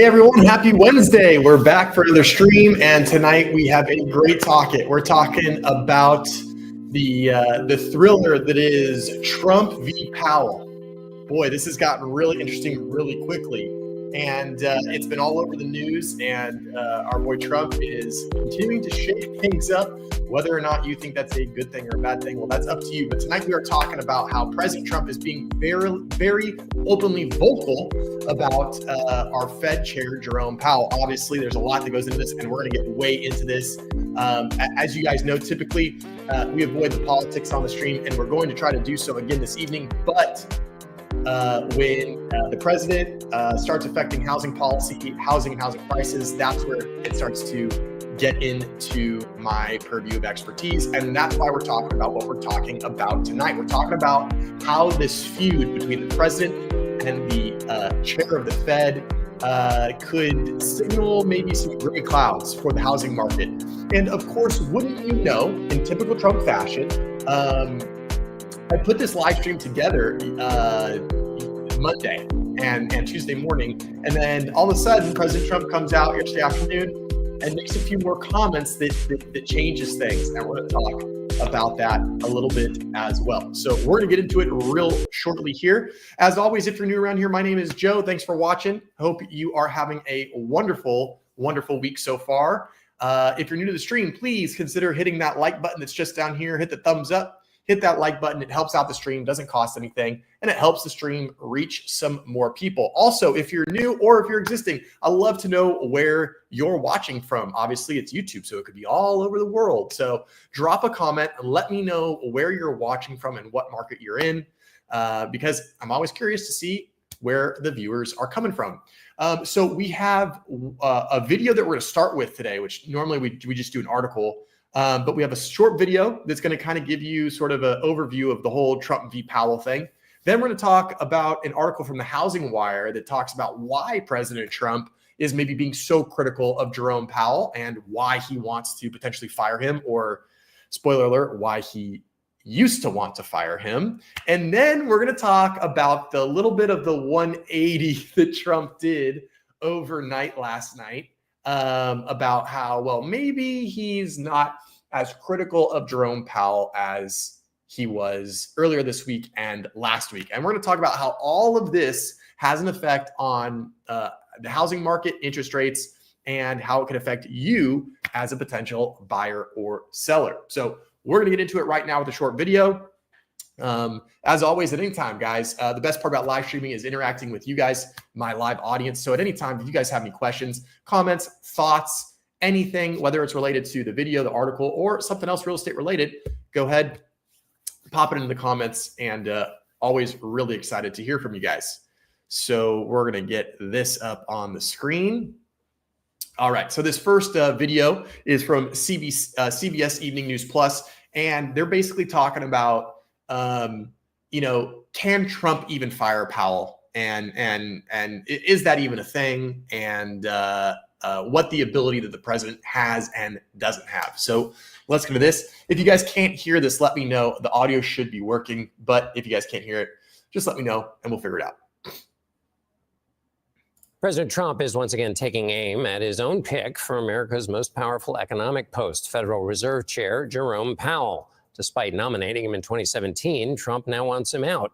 everyone, happy Wednesday. We're back for another stream, and tonight we have a great topic. We're talking about the thriller that is Trump v. Powell. Boy, this has gotten really interesting really quickly, and it's been all over the news, and our boy Trump is continuing to shake things up. Whether or not you think that's a good thing or a bad thing, well, that's up to you. But tonight we are talking about how President Trump is being very, very openly vocal about our Fed chair, Jerome Powell. Obviously, there's a lot that goes into this, and we're going to get way into this. As you guys know, typically we avoid the politics on the stream, and we're going to try to do so again this evening. But when the president starts affecting housing policy, housing and housing prices, that's where it starts to get into my purview of expertise. And that's why we're talking about what we're talking about tonight. We're talking about how this feud between the president and the chair of the Fed could signal maybe some gray clouds for the housing market. And of course, wouldn't you know, in typical Trump fashion, I put this live stream together Monday and Tuesday morning, and then all of a sudden President Trump comes out yesterday afternoon and makes a few more comments that changes things, and we're going to talk about that a little bit as well. So we're going to get into it real shortly here. As always, if you're new around here, my name is Joe. Thanks for watching. Hope you are having a wonderful week so far. If you're new to the stream, please consider hitting that like button that's just down here. Hit the thumbs up. Hit that like button. It helps out the stream, doesn't cost anything, and it helps the stream reach some more people. Also, if you're new or if you're existing, I'd love to know where you're watching from. Obviously, it's YouTube, so it could be all over the world. So drop a comment and let me know where you're watching from and what market you're in, because I'm always curious to see where the viewers are coming from. So we have a video that we're going to start with today, which normally we just do an article. But we have a short video that's going to kind of give you sort of an overview of the whole Trump v. Powell thing. Then we're going to talk about an article from the HousingWire that talks about why President Trump is maybe being so critical of Jerome Powell and why he wants to potentially fire him, or spoiler alert, why he used to want to fire him. And then we're going to talk about the little bit of the 180 that Trump did overnight last night. About how, well, maybe he's not as critical of Jerome Powell as he was earlier this week and last week. And we're going to talk about how all of this has an effect on the housing market, interest rates, and how it could affect you as a potential buyer or seller. So we're going to get into it right now with a short video. As always, at any time, guys, the best part about live streaming is interacting with you guys, my live audience. So at any time, if you guys have any questions, comments, thoughts, anything, whether it's related to the video, the article, or something else real estate related, go ahead, pop it in the comments, and always really excited to hear from you guys. So we're going to get this up on the screen. All right. So this first video is from CBS Evening News Plus, and they're basically talking about can Trump even fire Powell, and is that even a thing, and what the ability that the president has and doesn't have. So let's get to this. If you guys can't hear this, let me know. The audio should be working, but if you guys can't hear it, just let me know and we'll figure it out. President Trump is once again taking aim at his own pick for America's most powerful economic post, Federal Reserve Chair Jerome Powell. Despite nominating him in 2017, Trump now wants him out.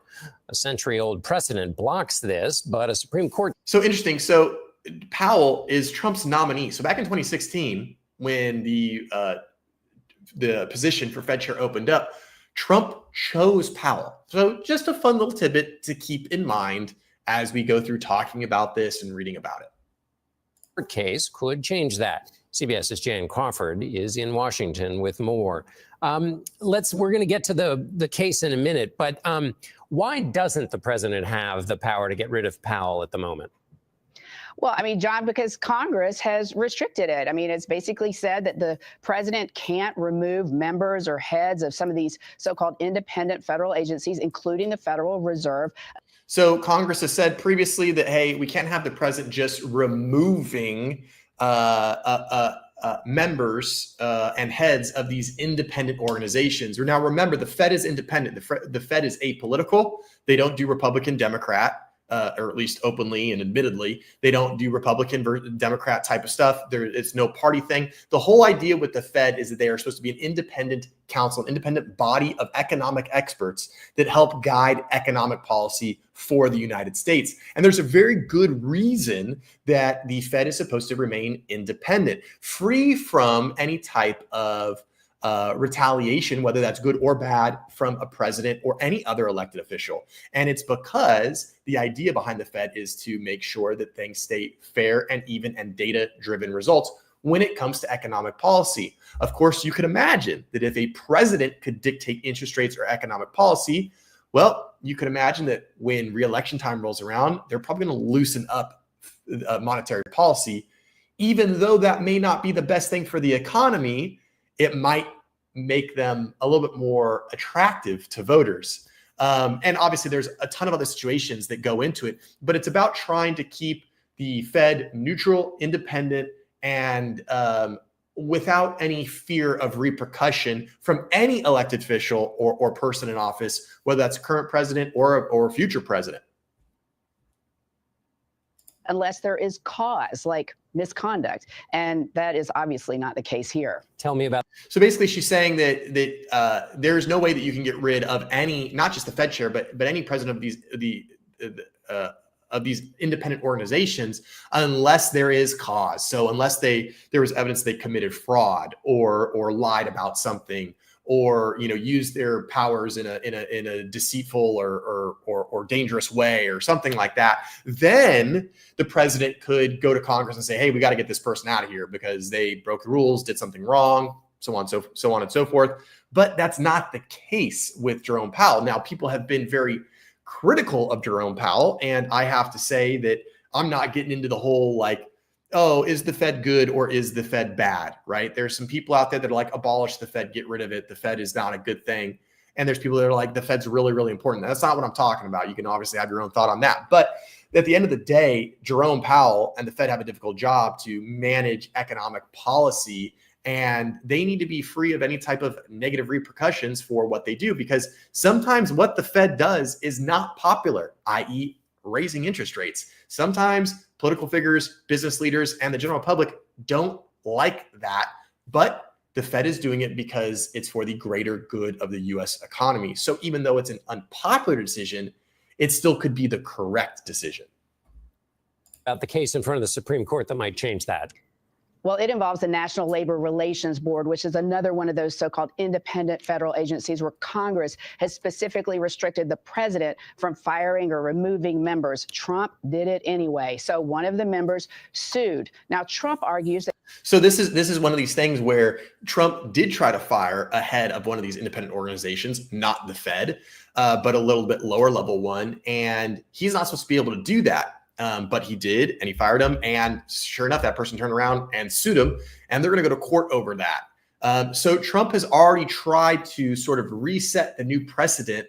A century-old precedent blocks this, but a Supreme Court... So interesting. So Powell is Trump's nominee. So back in 2016, when the position for Fed chair opened up, Trump chose Powell. So just a fun little tidbit to keep in mind as we go through talking about this and reading about it. Case could change that. CBS's Jan Crawford is in Washington with more. We're going to get to the case in a minute, but why doesn't the president have the power to get rid of Powell at the moment? Well, I mean, John, because Congress has restricted it. I mean, it's basically said that the president can't remove members or heads of some of these so-called independent federal agencies, including the Federal Reserve. So Congress has said previously that, hey, we can't have the president just removing members and heads of these independent organizations. Now, remember, the Fed is independent. The Fed is apolitical. They don't do Republican, Democrat. or at least openly and admittedly. They don't do Republican versus Democrat type of stuff. It's no party thing. The whole idea with the Fed is that they are supposed to be an independent council, an independent body of economic experts that help guide economic policy for the United States. And there's a very good reason that the Fed is supposed to remain independent, free from any type of retaliation, whether that's good or bad, from a president or any other elected official. And it's because the idea behind the Fed is to make sure that things stay fair and even and data-driven results when it comes to economic policy. Of course, you could imagine that if a president could dictate interest rates or economic policy, well, you could imagine that when re-election time rolls around, they're probably going to loosen up monetary policy. Even though that may not be the best thing for the economy, it might make them a little bit more attractive to voters. And obviously, there's a ton of other situations that go into it, but it's about trying to keep the Fed neutral, independent, and without any fear of repercussion from any elected official or person in office, whether that's current president or future president. Unless there is cause, like misconduct. And that is obviously not the case here. Tell me about. So basically, she's saying that there is no way that you can get rid of any, not just the Fed chair, but any president of these independent organizations unless there is cause. So unless there was evidence they committed fraud or lied about something, or use their powers in a deceitful or dangerous way or something like that, then the president could go to Congress and say, hey, we got to get this person out of here because they broke the rules, did something wrong, so on and so forth. But that's not the case with Jerome Powell. Now, people have been very critical of Jerome Powell, and I have to say that I'm not getting into the whole oh, is the Fed good or is the Fed bad, right? There's some people out there that are like, abolish the Fed, get rid of it. The Fed is not a good thing. And there's people that are like, the Fed's really, really important. That's not what I'm talking about. You can obviously have your own thought on that. But at the end of the day, Jerome Powell and the Fed have a difficult job to manage economic policy, and they need to be free of any type of negative repercussions for what they do, because sometimes what the Fed does is not popular, i.e., raising interest rates. Sometimes political figures, business leaders, and the general public don't like that, but the Fed is doing it because it's for the greater good of the U.S. economy. So even though it's an unpopular decision, it still could be the correct decision. About the case in front of the Supreme Court that might change that. Well, it involves the National Labor Relations Board, which is another one of those so-called independent federal agencies where Congress has specifically restricted the president from firing or removing members. Trump did it anyway. So one of the members sued. Now, Trump argues that. So this is one of these things where Trump did try to fire a head of one of these independent organizations, not the Fed, but a little bit lower level one. And he's not supposed to be able to do that. But he did, and he fired him. And sure enough, that person turned around and sued him, and they're going to go to court over that. So Trump has already tried to sort of reset the new precedent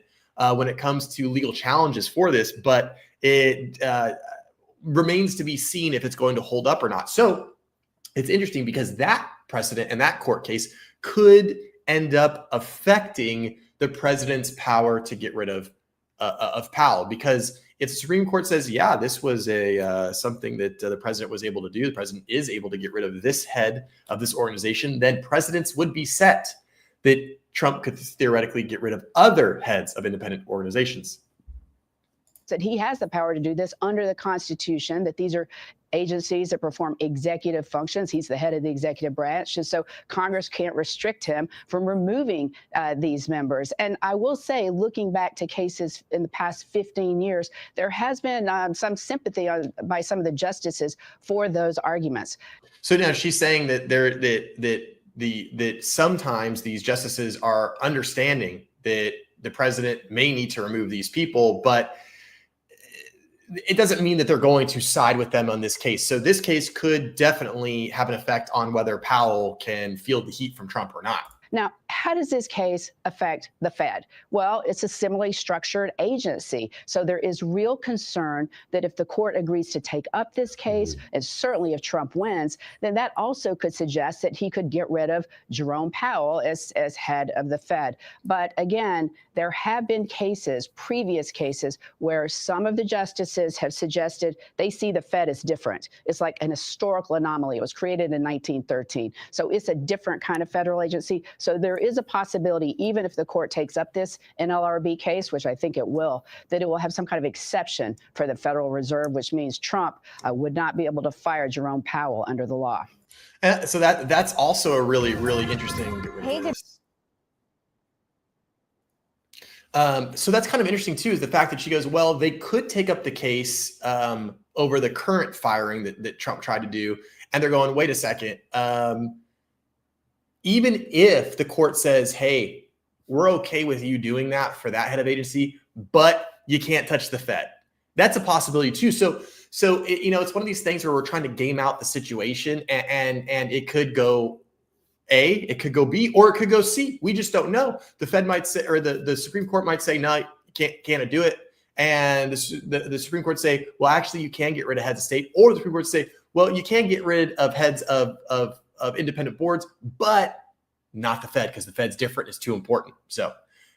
when it comes to legal challenges for this, but it remains to be seen if it's going to hold up or not. So it's interesting because that precedent and that court case could end up affecting the president's power to get rid of Powell, because if the Supreme Court says, yeah, this was something that the president was able to do, the president is able to get rid of this head of this organization, then precedents would be set that Trump could theoretically get rid of other heads of independent organizations. That he has the power to do this under the Constitution, that these are agencies that perform executive functions. He's the head of the executive branch. And so Congress can't restrict him from removing these members. And I will say, looking back to cases in the past 15 years, there has been some sympathy by some of the justices for those arguments. So now she's saying that that sometimes these justices are understanding that the president may need to remove these people, but it doesn't mean that they're going to side with them on this case. So this case could definitely have an effect on whether Powell can feel the heat from Trump or not. Now, how does this case affect the Fed? Well, it's a similarly structured agency. So there is real concern that if the court agrees to take up this case, and certainly if Trump wins, then that also could suggest that he could get rid of Jerome Powell as head of the Fed. But again, there have been cases, previous cases, where some of the justices have suggested they see the Fed as different. It's like an historical anomaly. It was created in 1913. So it's a different kind of federal agency. So there is a possibility, even if the court takes up this NLRB case, which I think it will, that it will have some kind of exception for the Federal Reserve, which means Trump would not be able to fire Jerome Powell under the law. So that's also a really, really interesting. So that's kind of interesting too, is the fact that she goes, well, they could take up the case over the current firing that Trump tried to do. And they're going, wait a second. Even if the court says, hey, we're okay with you doing that for that head of agency, but you can't touch the Fed. That's a possibility too. So it's one of these things where we're trying to game out the situation, and it could go A, it could go B, or it could go C. We just don't know. The Fed might say, or the Supreme Court might say, no, you can't do it. And the Supreme Court say, well, actually, you can get rid of heads of state. Or the Supreme Court say, well, you can get rid of heads of independent boards, but not the Fed, because the Fed's different. It's too important. So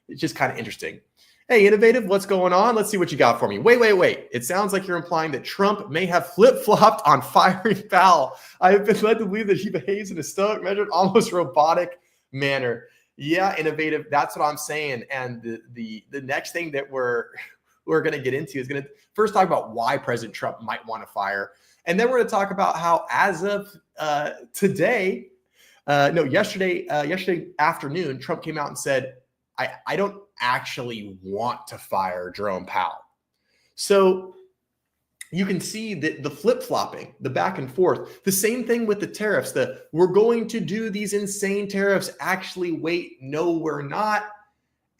it's just kind of interesting. Hey, Innovative, what's going on? Let's see what you got for me. Wait. It sounds like you're implying that Trump may have flip-flopped on firing Powell. I have been led to believe that he behaves in a stoic, measured, almost robotic manner. Yeah, Innovative, that's what I'm saying. And the next thing that we're going to get into is going to first talk about why President Trump might want to fire. And then we're going to talk about how, as of yesterday afternoon, Trump came out and said, I don't actually want to fire Jerome Powell. So you can see that the flip-flopping, the back and forth, the same thing with the tariffs, we're going to do these insane tariffs. Actually, wait, no, we're not.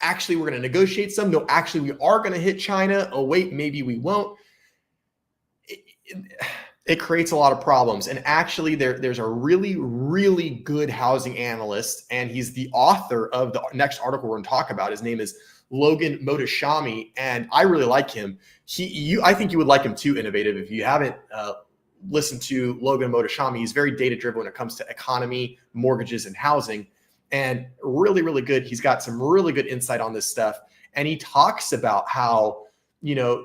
Actually, we're going to negotiate some. No, actually, we are going to hit China. Oh, wait, maybe we won't. It creates a lot of problems. And actually, there's a really, really good housing analyst, and he's the author of the next article we're going to talk about. His name is Logan Mohtashami, and I really like him. I think you would like him too, Innovative. If you haven't listened to Logan Mohtashami, he's very data-driven when it comes to economy, mortgages, and housing, and really, really good. He's got some really good insight on this stuff, and he talks about how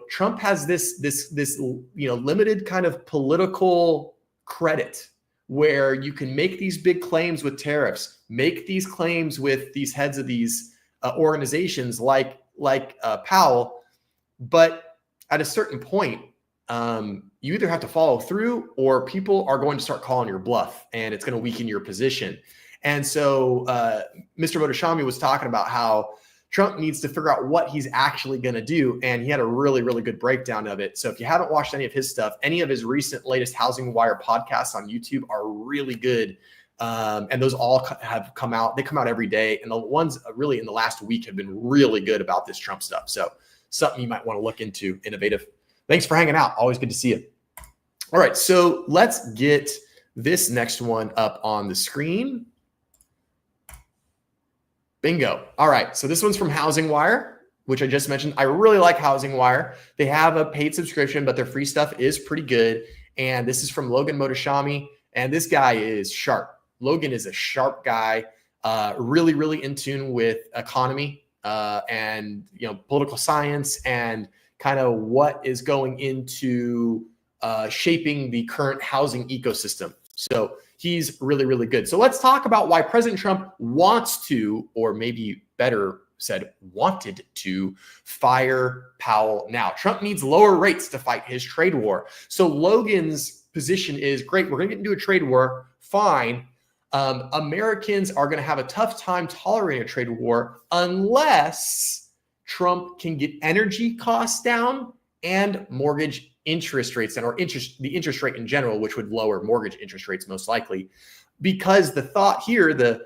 Trump has this limited kind of political credit where you can make these big claims with tariffs, make these claims with these heads of these organizations like Powell, but at a certain point, you either have to follow through or people are going to start calling your bluff, and it's going to weaken your position. And so Mr. Mohtashami was talking about how Trump needs to figure out what he's actually going to do. And he had a really, really good breakdown of it. So if you haven't watched any of his stuff, any of his latest HousingWire podcasts on YouTube are really good. And those all have come out. They come out every day. And the ones really in the last week have been really good about this Trump stuff. So something you might want to look into, Innovative. Thanks for hanging out. Always good to see you. All right. So let's get this next one up on the screen. Bingo. All right. So this one's from HousingWire, which I just mentioned. I really like HousingWire. They have a paid subscription, but their free stuff is pretty good. And this is from Logan Mohtashami. And this guy is sharp. Logan is a sharp guy, really, really in tune with economy and political science and kind of what is going into shaping the current housing ecosystem. So he's really, really good. So let's talk about why President Trump wants to, or maybe better said, wanted to fire Powell now. Trump needs lower rates to fight his trade war. So Logan's position is, great, we're going to get into a trade war. Fine. Americans are going to have a tough time tolerating a trade war unless Trump can get energy costs down and mortgage interest rates down, or the interest rate in general, which would lower mortgage interest rates most likely. Because the thought here, the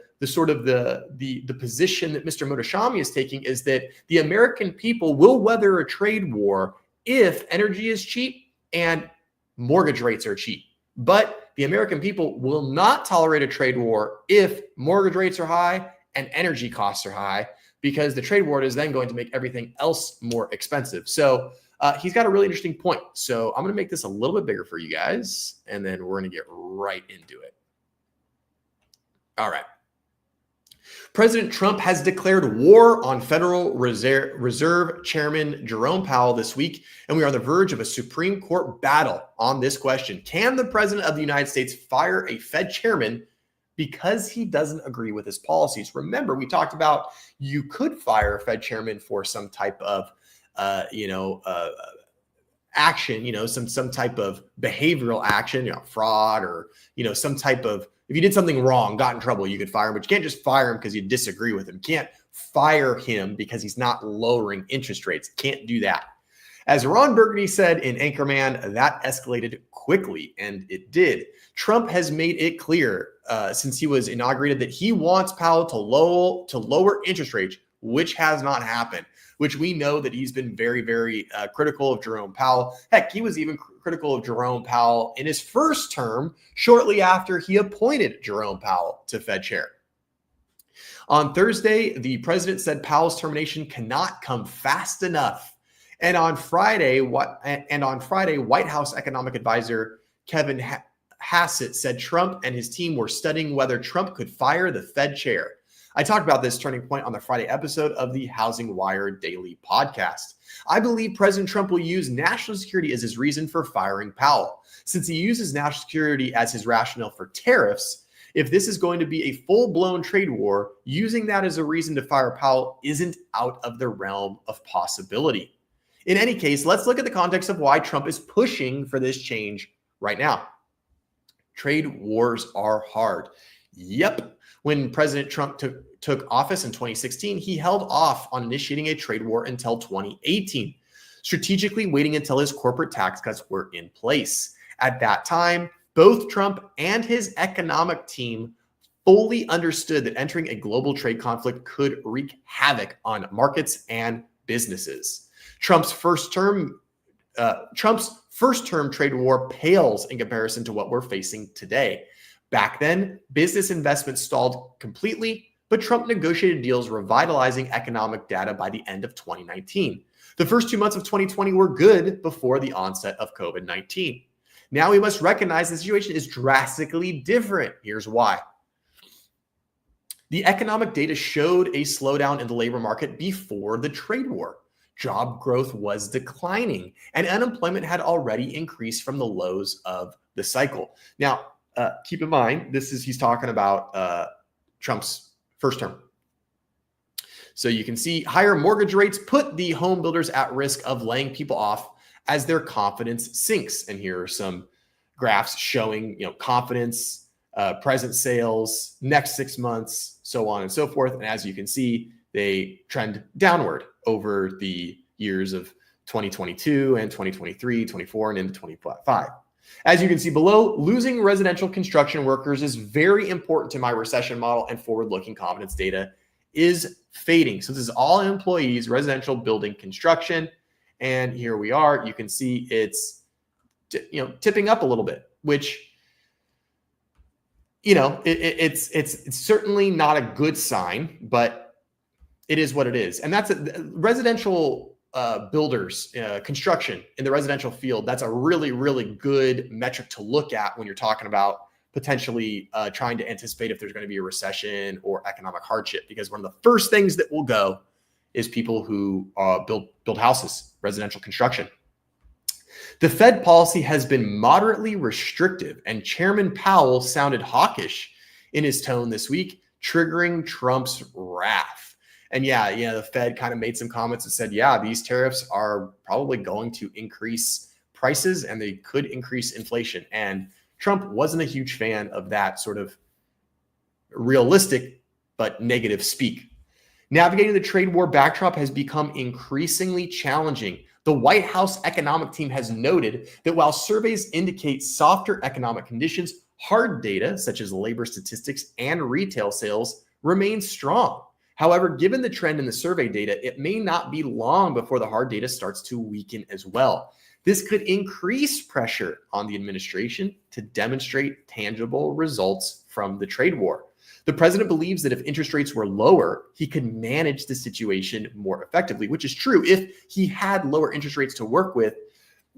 position that Mr. Mohtashami is taking is that the American people will weather a trade war if energy is cheap and mortgage rates are cheap. But the American people will not tolerate a trade war if mortgage rates are high and energy costs are high because the trade war is then going to make everything else more expensive. So he's got a really interesting point. So I'm going to make this a little bit bigger for you guys, and then we're going to get right into it. All right. President Trump has declared war on Federal Reserve Chairman Jerome Powell this week, and we are on the verge of a Supreme Court battle on this question. Can the President of the United States fire a Fed chairman because he doesn't agree with his policies? Remember, we talked about you could fire a Fed chairman for some type of, action, some type of behavioral action, fraud, or, some type of, if you did something wrong, got in trouble, you could fire him, but you can't just fire him because you disagree with him. You can't fire him because he's not lowering interest rates. Can't do that. As Ron Burgundy said in Anchorman, that escalated quickly, and it did. Trump has made it clear since he was inaugurated that he wants Powell to lower interest rates, which has not happened, which we know that he's been very, very critical of Jerome Powell. Heck, he was even critical of Jerome Powell in his first term, shortly after he appointed Jerome Powell to Fed chair. On Thursday, the president said Powell's termination cannot come fast enough. And on Friday, White House economic advisor Kevin Hassett said Trump and his team were studying whether Trump could fire the Fed chair. I talked about this turning point on the Friday episode of the HousingWire Daily podcast. I believe President Trump will use national security as his reason for firing Powell. Since he uses national security as his rationale for tariffs, if this is going to be a full-blown trade war, using that as a reason to fire Powell isn't out of the realm of possibility. In any case, let's look at the context of why Trump is pushing for this change right now. Trade wars are hard. Yep. When President Trump took office in 2016, he held off on initiating a trade war until 2018, strategically waiting until his corporate tax cuts were in place. At that time, both Trump and his economic team fully understood that entering a global trade conflict could wreak havoc on markets and businesses. Trump's first term trade war pales in comparison to what we're facing today. Back then, business investment stalled completely, but Trump negotiated deals revitalizing economic data by the end of 2019. The first 2 months of 2020 were good before the onset of COVID-19. Now we must recognize the situation is drastically different. Here's why. The economic data showed a slowdown in the labor market before the trade war. Job growth was declining, and unemployment had already increased from the lows of the cycle. Now, keep in mind, he's talking about Trump's first term. So you can see higher mortgage rates put the home builders at risk of laying people off as their confidence sinks. And here are some graphs showing, confidence, present sales, next 6 months, so on and so forth. And as you can see, they trend downward over the years of 2022 and 2023, 24, and into 25. As you can see below, losing residential construction workers is very important to my recession model, and forward-looking confidence data is fading. So this is all employees, residential building construction. And here we are. You can see it's, tipping up a little bit, which, it's certainly not a good sign, but it is what it is. And that's residential builders, construction in the residential field. That's a really, really good metric to look at when you're talking about potentially trying to anticipate if there's going to be a recession or economic hardship, because one of the first things that will go is people who build houses, residential construction. The Fed policy has been moderately restrictive, and Chairman Powell sounded hawkish in his tone this week, triggering Trump's wrath. And the Fed kind of made some comments and said, these tariffs are probably going to increase prices and they could increase inflation. And Trump wasn't a huge fan of that sort of realistic but negative speak. Navigating the trade war backdrop has become increasingly challenging. The White House economic team has noted that while surveys indicate softer economic conditions, hard data such as labor statistics and retail sales remain strong. However, given the trend in the survey data, it may not be long before the hard data starts to weaken as well. This could increase pressure on the administration to demonstrate tangible results from the trade war. The president believes that if interest rates were lower, he could manage the situation more effectively, which is true. If he had lower interest rates to work with,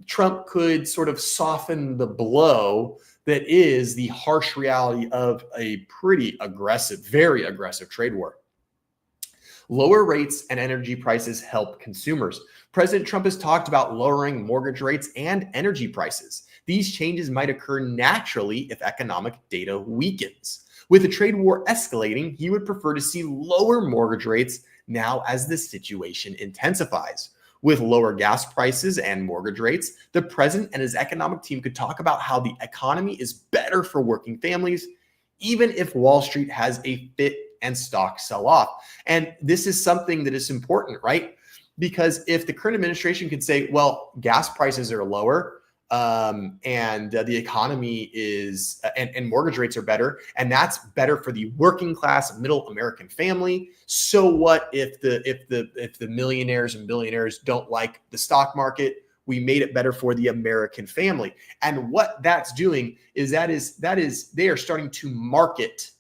Trump could sort of soften the blow that is the harsh reality of a pretty aggressive, very aggressive trade war. Lower rates and energy prices help consumers. President Trump has talked about lowering mortgage rates and energy prices. These changes might occur naturally if economic data weakens. With the trade war escalating, he would prefer to see lower mortgage rates now as the situation intensifies. With lower gas prices and mortgage rates, the president and his economic team could talk about how the economy is better for working families, even if Wall Street has a fit and stock sell off. And this is something that is important, right? Because if the current administration could say, well, gas prices are lower, and the economy is and mortgage rates are better, and that's better for the working class middle American family. So what if the millionaires and billionaires don't like the stock market? We made it better for the American family. And what that's doing is they are starting to market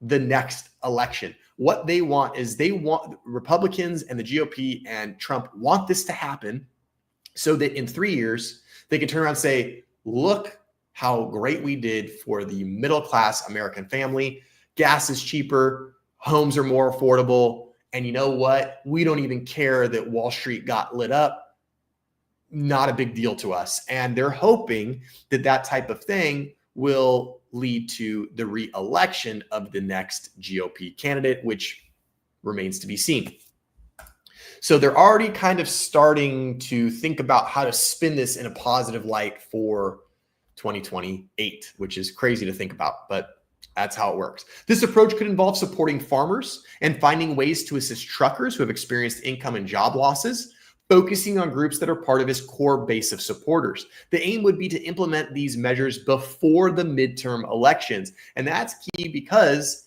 the next election. What they want is Republicans and the GOP and Trump want this to happen so that in 3 years, they can turn around and say, look how great we did for the middle class American family. Gas is cheaper, homes are more affordable. And you know what? We don't even care that Wall Street got lit up. Not a big deal to us. And they're hoping that that type of thing will lead to the re-election of the next GOP candidate, which remains to be seen. So they're already kind of starting to think about how to spin this in a positive light for 2028, which is crazy to think about, but that's how it works. This approach could involve supporting farmers and finding ways to assist truckers who have experienced income and job losses, focusing on groups that are part of his core base of supporters. The aim would be to implement these measures before the midterm elections. And that's key because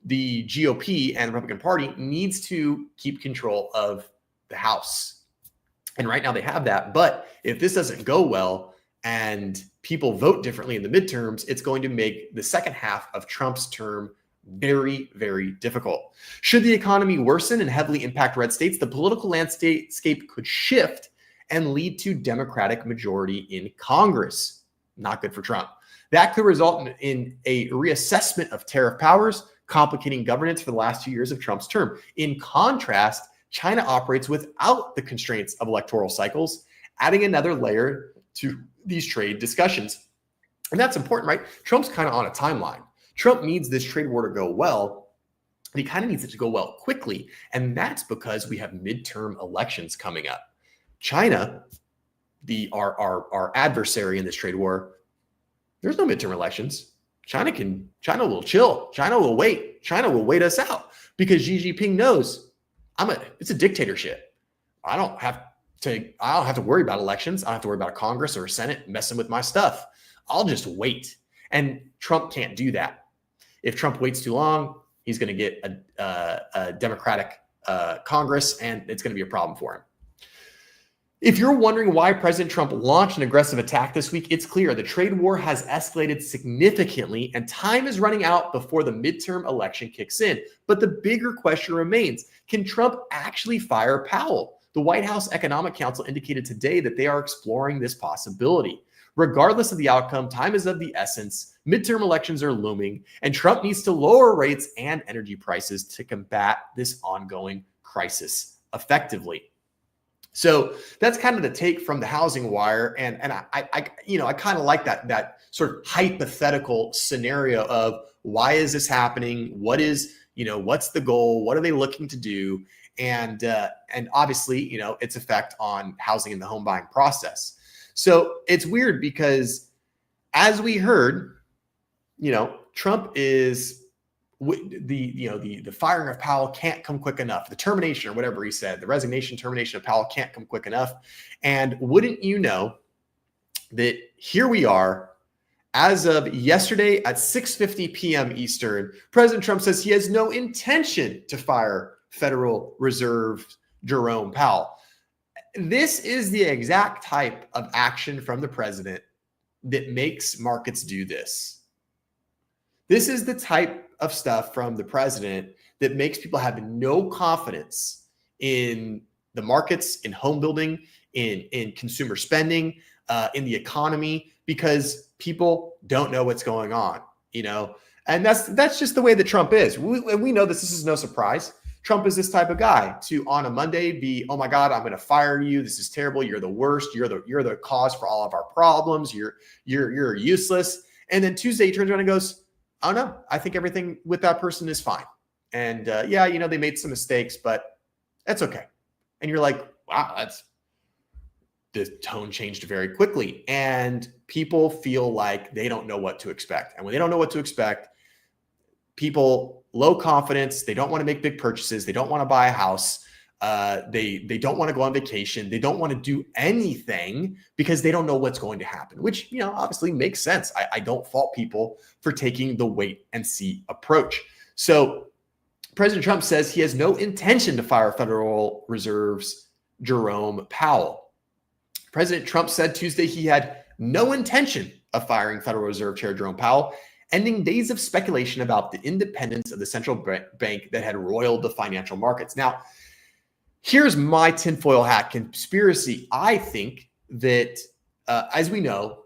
the GOP and the Republican Party needs to keep control of the House. And right now they have that. But if this doesn't go well and people vote differently in the midterms, it's going to make the second half of Trump's term very, very difficult. Should the economy worsen and heavily impact red states, the political landscape could shift and lead to Democratic majority in Congress. Not good for Trump. That could result in a reassessment of tariff powers, complicating governance for the last 2 years of Trump's term. In contrast, China operates without the constraints of electoral cycles, adding another layer to these trade discussions. And that's important, right? Trump's kind of on a timeline. Trump needs this trade war to go well, and he kind of needs it to go well quickly. And that's because we have midterm elections coming up. China, our adversary in this trade war, there's no midterm elections. China will chill. China will wait. China will wait us out because Xi Jinping knows it's a dictatorship. I don't have to worry about elections. I don't have to worry about a Congress or a Senate messing with my stuff. I'll just wait. And Trump can't do that. If Trump waits too long, he's going to get a Democratic Congress, and it's going to be a problem for him. If you're wondering why President Trump launched an aggressive attack this week, it's clear the trade war has escalated significantly and time is running out before the midterm election kicks in. But the bigger question remains, can Trump actually fire Powell? The White House Economic Council indicated today that they are exploring this possibility. Regardless of the outcome, time is of the essence. Midterm elections are looming, and Trump needs to lower rates and energy prices to combat this ongoing crisis effectively. So that's kind of the take from the HousingWire, and I kind of like that sort of hypothetical scenario of why is this happening? What's the goal? What are they looking to do? And obviously, its effect on housing and the home buying process. So it's weird because, as we heard, Trump is the firing of Powell can't come quick enough. The termination, or whatever he said, the termination of Powell can't come quick enough. And wouldn't you know that here we are, as of yesterday at 6:50 p.m. Eastern, President Trump says he has no intention to fire Federal Reserve Jerome Powell. This is the exact type of action from the president that makes markets do this. This is the type of stuff from the president that makes people have no confidence in the markets, in home building, in consumer spending, in the economy, because people don't know what's going on, and that's just the way that Trump is. We know this is no surprise. Trump is this type of guy to on a Monday be, oh my God, I'm going to fire you. This is terrible. You're the worst. You're the cause for all of our problems. You're useless. And then Tuesday he turns around and goes, oh no, I think everything with that person is fine. And they made some mistakes, but that's okay. And you're like, wow, the tone changed very quickly. And people feel like they don't know what to expect. And when they don't know what to expect, people low confidence, they don't want to make big purchases. They don't want to buy a house. They don't want to go on vacation. They don't want to do anything because they don't know what's going to happen, which, obviously makes sense. I don't fault people for taking the wait and see approach. So President Trump says he has no intention to fire Federal Reserve's Jerome Powell. President Trump said Tuesday he had no intention of firing Federal Reserve Chair Jerome Powell, ending days of speculation about the independence of the central bank that had roiled the financial markets. Now, here's my tinfoil hat conspiracy. I think that, as we know,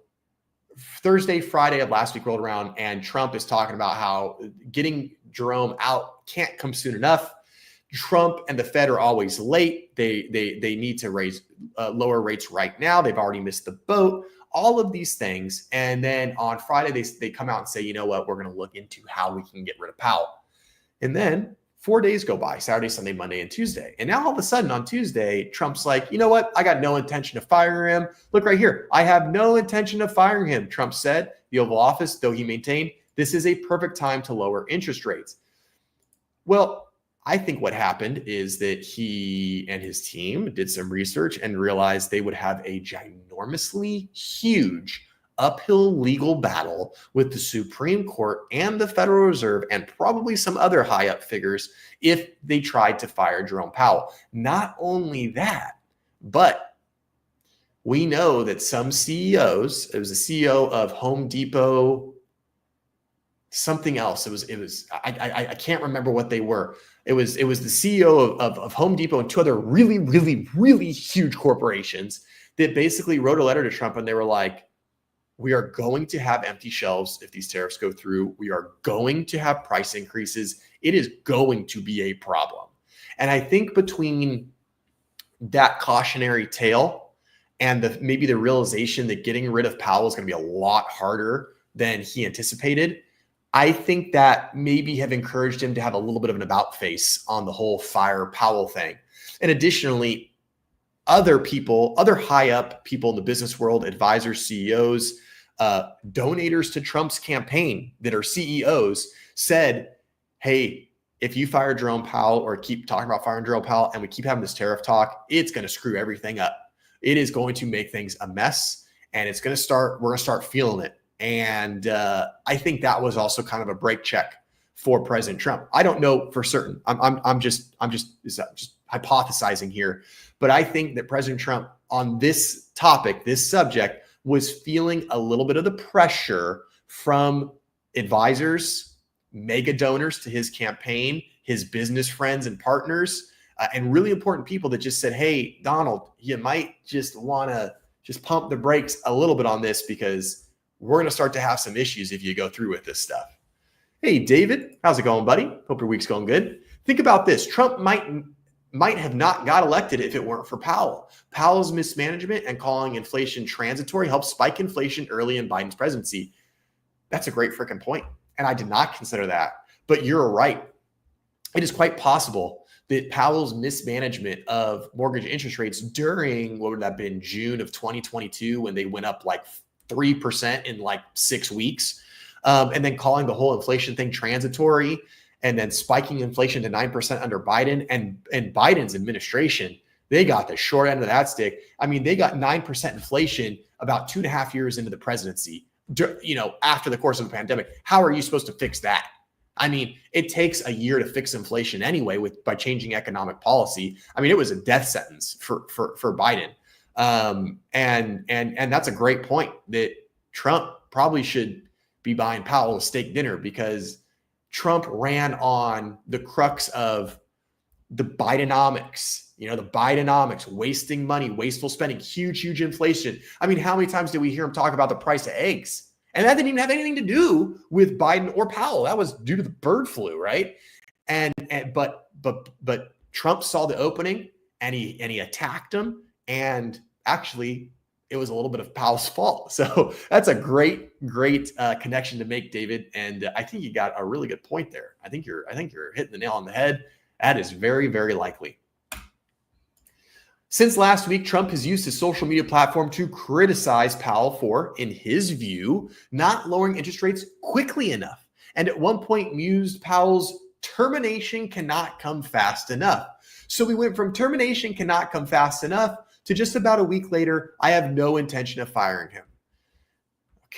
Thursday, Friday of last week rolled around, and Trump is talking about how getting Jerome out can't come soon enough. Trump and the Fed are always late. They need to lower rates right now. They've already missed the boat. All of these things. And then on Friday, they come out and say, you know what, we're going to look into how we can get rid of Powell. And then 4 days go by, Saturday, Sunday, Monday, and Tuesday. And now all of a sudden on Tuesday, Trump's like, you know what, I got no intention of firing him. Look right here. I have no intention of firing him, Trump said. The Oval Office, though he maintained, this is a perfect time to lower interest rates. Well, I think what happened is that he and his team did some research and realized they would have a ginormously huge uphill legal battle with the Supreme Court and the Federal Reserve and probably some other high up figures if they tried to fire Jerome Powell. Not only that, but we know that some CEOs, it was the CEO of Home Depot, something else. I can't remember what they were. It was the CEO of Home Depot and two other really, really, really huge corporations that basically wrote a letter to Trump, and they were like, we are going to have empty shelves if these tariffs go through. We are going to have price increases. It is going to be a problem. And I think between that cautionary tale and maybe the realization that getting rid of Powell is going to be a lot harder than he anticipated, I think that maybe have encouraged him to have a little bit of an about face on the whole Fire Powell thing. And additionally, other high up people in the business world, advisors, CEOs, donators to Trump's campaign that are CEOs said, hey, if you fire Jerome Powell or keep talking about firing Jerome Powell and we keep having this tariff talk, it's going to screw everything up. It is going to make things a mess, and we're going to start feeling it. And I think that was also kind of a brake check for President Trump. I don't know for certain. I'm just hypothesizing here, but I think that President Trump on this topic, this subject, was feeling a little bit of the pressure from advisors, mega donors to his campaign, his business friends and partners, and really important people that just said, hey, Donald, you might just want to just pump the brakes a little bit on this because we're going to start to have some issues if you go through with this stuff. Hey, David, how's it going, buddy? Hope your week's going good. Think about this. Trump might have not got elected if it weren't for Powell. Powell's mismanagement and calling inflation transitory helped spike inflation early in Biden's presidency. That's a great freaking point. And I did not consider that. But you're right. It is quite possible that Powell's mismanagement of mortgage interest rates during, what would that have been, June of 2022, when they went up like 3% in like 6 weeks, and then calling the whole inflation thing transitory, and then spiking inflation to 9% under Biden and Biden's administration, they got the short end of that stick. I mean, they got 9% inflation about 2.5 years into the presidency, after the course of the pandemic. How are you supposed to fix that? I mean, it takes a year to fix inflation anyway by changing economic policy. I mean, it was a death sentence for Biden. And that's a great point that Trump probably should be buying Powell a steak dinner, because Trump ran on the crux of the Bidenomics, the Bidenomics, wasting money, wasteful spending, huge inflation. I mean, how many times did we hear him talk about the price of eggs? And that didn't even have anything to do with Biden or Powell. That was due to the bird flu, right? But Trump saw the opening and he attacked him. And actually, it was a little bit of Powell's fault. So that's a great connection to make, David. And I think you got a really good point there. I think you're hitting the nail on the head. That is very, very likely. Since last week, Trump has used his social media platform to criticize Powell for, in his view, not lowering interest rates quickly enough. And at one point mused Powell's termination cannot come fast enough. So we went from termination cannot come fast enough to just about a week later, I have no intention of firing him.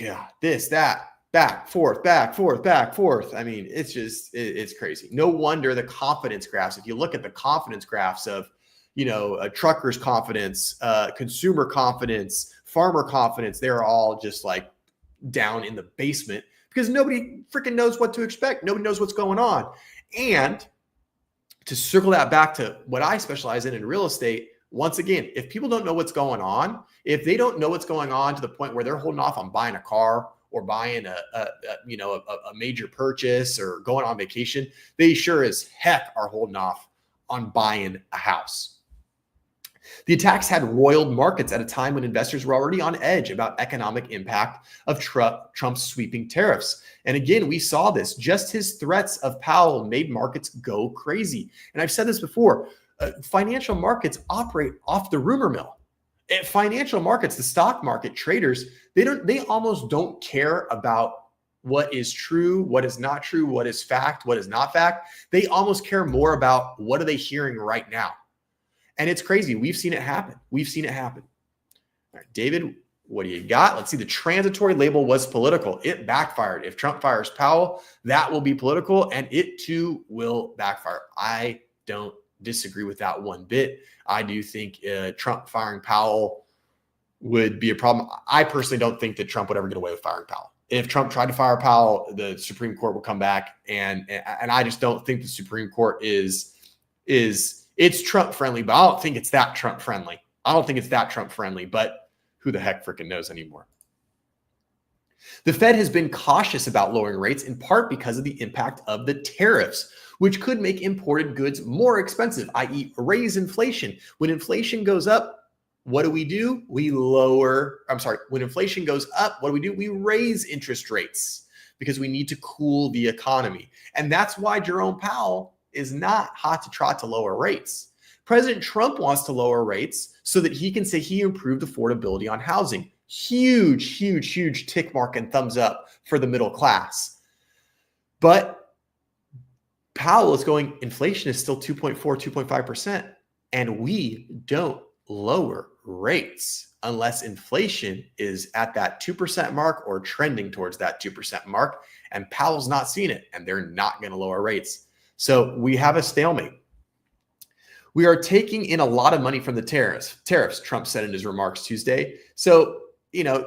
God, this, that, back, forth. I mean, it's crazy. No wonder the confidence graphs, if you look at the confidence graphs of, a trucker's confidence, consumer confidence, farmer confidence, they're all just like down in the basement because nobody freaking knows what to expect. Nobody knows what's going on. And to circle that back to what I specialize in real estate, once again, if people don't know what's going on, if they don't know what's going on to the point where they're holding off on buying a car or buying a major purchase or going on vacation, they sure as heck are holding off on buying a house. The attacks had roiled markets at a time when investors were already on edge about economic impact of Trump's sweeping tariffs. And again, we saw this. Just his threats of Powell made markets go crazy. And I've said this before, financial markets operate off the rumor mill. Financial markets, the stock market, traders, they almost don't care about what is true, what is not true, what is fact, what is not fact. They almost care more about what are they hearing right now. And it's crazy. We've seen it happen. All right, David, what do you got? Let's see. The transitory label was political. It backfired. If Trump fires Powell, that will be political, and it too will backfire. I don't disagree with that one bit. I do think Trump firing Powell would be a problem. I personally don't think that Trump would ever get away with firing Powell. If Trump tried to fire Powell, the Supreme Court will come back, and I just don't think the Supreme Court is it's Trump friendly, but I don't think it's that Trump friendly. But who the heck freaking knows anymore? The Fed has been cautious about lowering rates in part because of the impact of the tariffs, which could make imported goods more expensive, i.e. raise inflation. When inflation goes up, what do? When inflation goes up, what do? We raise interest rates because we need to cool the economy. And that's why Jerome Powell is not hot to trot to lower rates. President Trump wants to lower rates so that he can say he improved affordability on housing. Huge tick mark and thumbs up for the middle class. But Powell is going, inflation is still 2.4, 2.5%, and we don't lower rates unless inflation is at that 2% mark or trending towards that 2% mark. And Powell's not seeing it, and they're not going to lower rates. So we have a stalemate. We are taking in a lot of money from the tariffs, Trump said in his remarks Tuesday. So,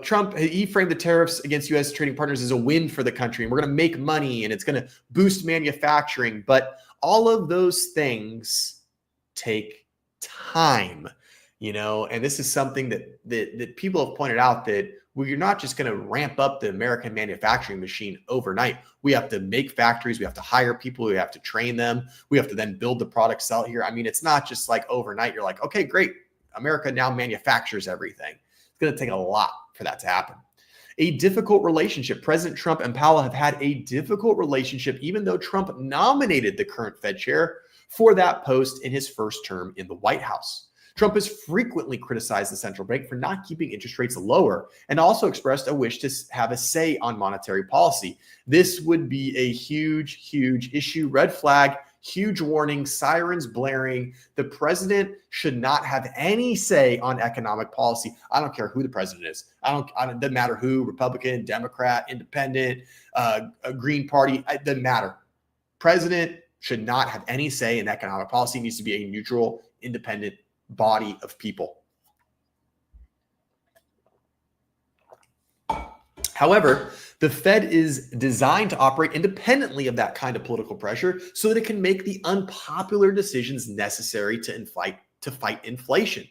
Trump, he framed the tariffs against U.S. trading partners as a win for the country, and we're going to make money, and it's going to boost manufacturing. But all of those things take time, and this is something that people have pointed out that you're not just going to ramp up the American manufacturing machine overnight. We have to make factories. We have to hire people. We have to train them. We have to then build the product, sell it here. I mean, it's not just like overnight. You're like, okay, great. America now manufactures everything. It's going to take a lot for that to happen. A difficult relationship. President Trump and Powell have had a difficult relationship, even though Trump nominated the current Fed chair for that post in his first term in the White House. Trump has frequently criticized the central bank for not keeping interest rates lower and also expressed a wish to have a say on monetary policy. This would be a huge issue, red flag, huge warning, sirens blaring. The president should not have any say on economic policy. I don't care who the president is. It doesn't matter who, Republican, Democrat, Independent, Green Party, it doesn't matter. President should not have any say in economic policy. It needs to be a neutral, independent body of people. However, the Fed is designed to operate independently of that kind of political pressure so that it can make the unpopular decisions necessary to fight inflation.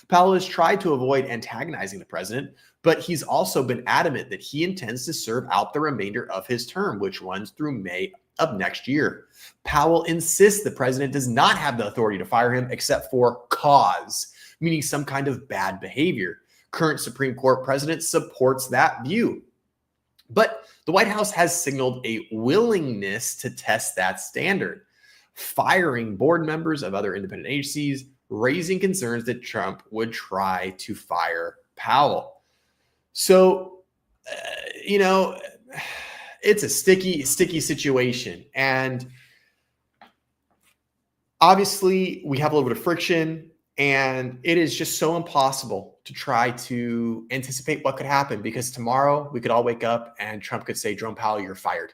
Powell has tried to avoid antagonizing the president, but he's also been adamant that he intends to serve out the remainder of his term, which runs through May of next year. Powell insists the president does not have the authority to fire him except for cause, meaning some kind of bad behavior. Current Supreme Court president supports that view. But the White House has signaled a willingness to test that standard, firing board members of other independent agencies, raising concerns that Trump would try to fire Powell. So, it's a sticky situation. And obviously, we have a little bit of friction, and it is just so impossible to try to anticipate what could happen, because tomorrow we could all wake up and Trump could say, Jerome Powell, you're fired.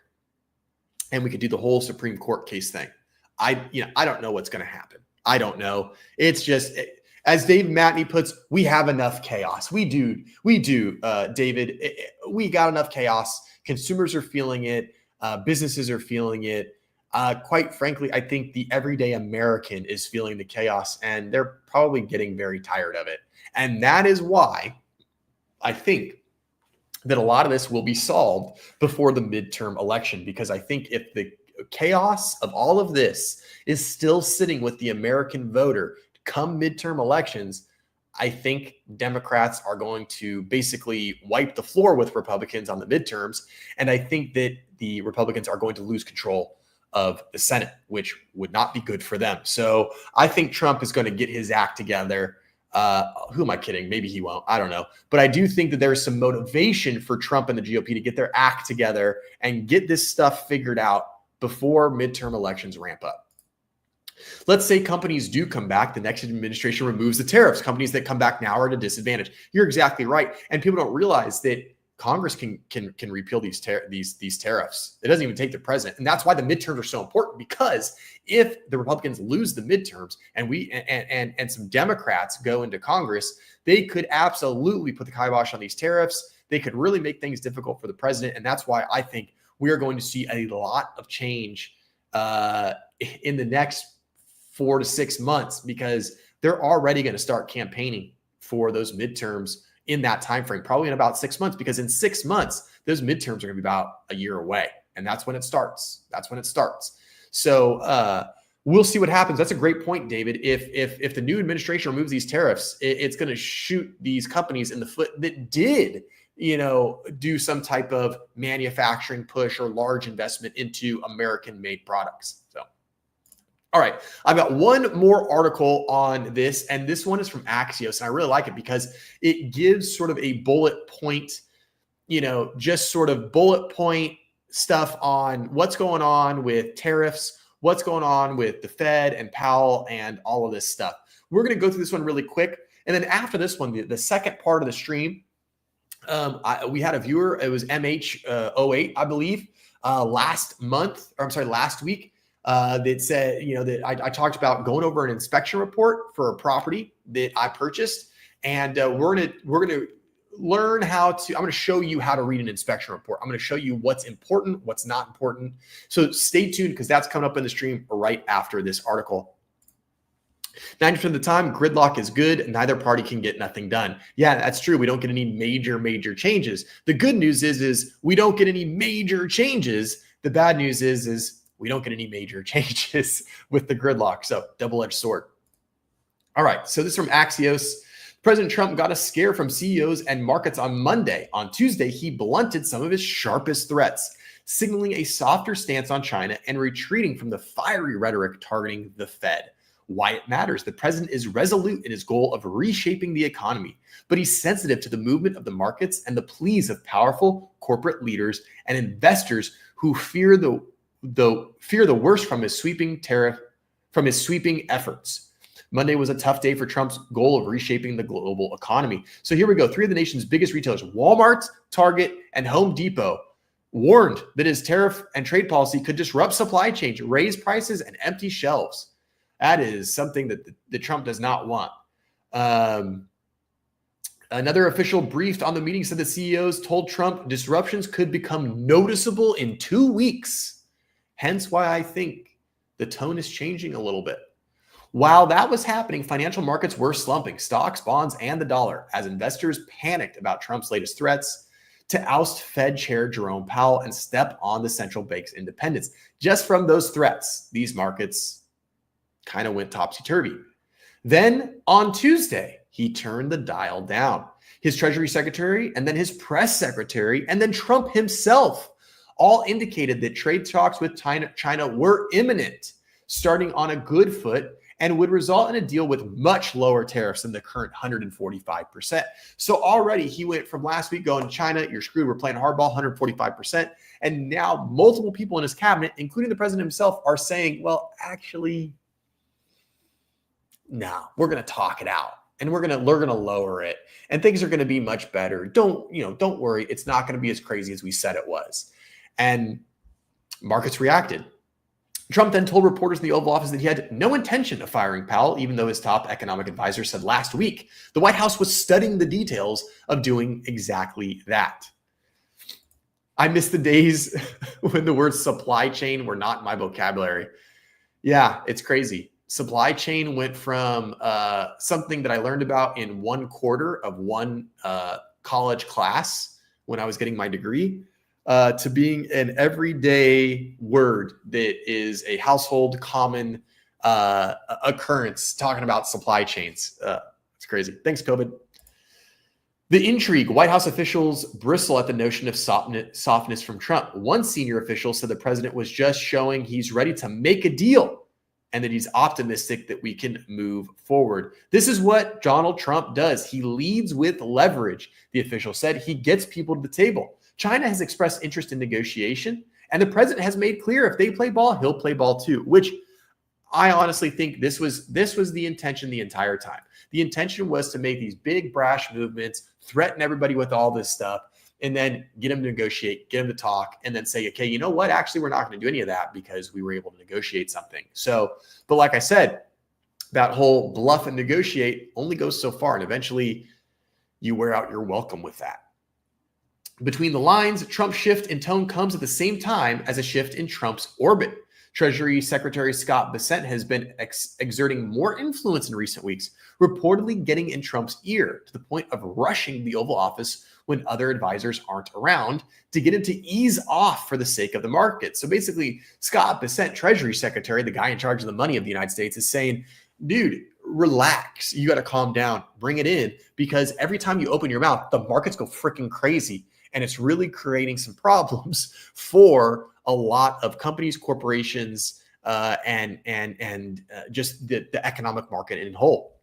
And we could do the whole Supreme Court case thing. I don't know what's going to happen. I don't know. It's just, as Dave Matney puts, we have enough chaos. We do, David. We got enough chaos. Consumers are feeling it. Businesses are feeling it. Quite frankly, I think the everyday American is feeling the chaos, and they're probably getting very tired of it. And that is why I think that a lot of this will be solved before the midterm election, because I think if the chaos of all of this is still sitting with the American voter come midterm elections, I think Democrats are going to basically wipe the floor with Republicans on the midterms. And I think that the Republicans are going to lose control of the Senate, which would not be good for them. So I think Trump is going to get his act together. Who am I kidding? Maybe he won't. I don't know. But I do think that there's some motivation for Trump and the GOP to get their act together and get this stuff figured out before midterm elections ramp up. Let's say companies do come back. The next administration removes the tariffs. Companies that come back now are at a disadvantage. You're exactly right. And people don't realize that Congress can repeal these tariffs. It doesn't even take the president. And that's why the midterms are so important, because if the Republicans lose the midterms and some Democrats go into Congress, they could absolutely put the kibosh on these tariffs. They could really make things difficult for the president. And that's why I think we are going to see a lot of change in the next 4 to 6 months, because they're already going to start campaigning for those midterms in that time frame, probably in about 6 months, because in 6 months, those midterms are going to be about a year away. And that's when it starts. So we'll see what happens. That's a great point, David. If the new administration removes these tariffs, it's going to shoot these companies in the foot that did, do some type of manufacturing push or large investment into American-made products. So, all right, I've got one more article on this, and this one is from Axios, and I really like it because it gives sort of a bullet point, just sort of bullet point stuff on what's going on with tariffs, what's going on with the Fed and Powell and all of this stuff. We're going to go through this one really quick, and then after this one, the second part of the stream, we had a viewer, it was MH08, I believe, last week. That said, that I talked about going over an inspection report for a property that I purchased, and we're gonna learn how to. I'm gonna show you how to read an inspection report. I'm gonna show you what's important, what's not important. So stay tuned, because that's coming up in the stream right after this article. 90% of the time, gridlock is good. Neither party can get nothing done. Yeah, that's true. We don't get any major changes. The good news is we don't get any major changes. The bad news is we don't get any major changes with the gridlock. So double-edged sword. All right. So this is from Axios. President Trump got a scare from CEOs and markets on Monday. On Tuesday, he blunted some of his sharpest threats, signaling a softer stance on China and retreating from the fiery rhetoric targeting the Fed. Why it matters. The president is resolute in his goal of reshaping the economy, but he's sensitive to the movement of the markets and the pleas of powerful corporate leaders and investors who fear the worst from his sweeping efforts. Monday was a tough day for Trump's goal of reshaping the global economy. So here we go. 3 of the nation's biggest retailers, Walmart, Target, and Home Depot, warned that his tariff and trade policy could disrupt supply chains, raise prices, and empty shelves. That is something that Trump does not want. Another official briefed on the meeting said the CEOs told Trump disruptions could become noticeable in 2 weeks. Hence why I think the tone is changing a little bit. While that was happening, financial markets were slumping, stocks, bonds, and the dollar, as investors panicked about Trump's latest threats to oust Fed Chair Jerome Powell and step on the central bank's independence. Just from those threats, these markets kind of went topsy-turvy. Then on Tuesday, he turned the dial down. His Treasury Secretary and then his press secretary and then Trump himself all indicated that trade talks with China were imminent, starting on a good foot, and would result in a deal with much lower tariffs than the current 145%. So already he went from last week going, China, you're screwed, we're playing hardball, 145%. And now multiple people in his cabinet, including the president himself, are saying, well, actually, no, we're going to talk it out. And we're going to lower it, and things are going to be much better. Don't worry. It's not going to be as crazy as we said it was. And markets reacted. Trump then told reporters in the Oval Office that he had no intention of firing Powell, even though his top economic advisor said last week the White House was studying the details of doing exactly that. I miss the days when the words supply chain were not in my vocabulary. Yeah, it's crazy. Supply chain went from something that I learned about in 1/4 of one college class when I was getting my degree to being an everyday word that is a household common occurrence, talking about supply chains. It's crazy. Thanks, COVID. The intrigue, White House officials bristle at the notion of softness from Trump. One senior official said the president was just showing he's ready to make a deal and that he's optimistic that we can move forward. This is what Donald Trump does. He leads with leverage, the official said. He gets people to the table. China has expressed interest in negotiation, and the president has made clear if they play ball, he'll play ball too, which I honestly think this was the intention the entire time. The intention was to make these big brash movements, threaten everybody with all this stuff, and then get them to negotiate, get them to talk, and then say, okay, you know what? Actually, we're not going to do any of that because we were able to negotiate something. So, but like I said, that whole bluff and negotiate only goes so far, and eventually you wear out your welcome with that. Between the lines, Trump's shift in tone comes at the same time as a shift in Trump's orbit. Treasury Secretary Scott Bessent has been exerting more influence in recent weeks, reportedly getting in Trump's ear to the point of rushing the Oval Office when other advisors aren't around to get him to ease off for the sake of the market. So basically, Scott Bessent, Treasury Secretary, the guy in charge of the money of the United States, is saying, dude, relax. You got to calm down, bring it in, because every time you open your mouth, the markets go freaking crazy. And it's really creating some problems for a lot of companies, corporations, and just the economic market in whole.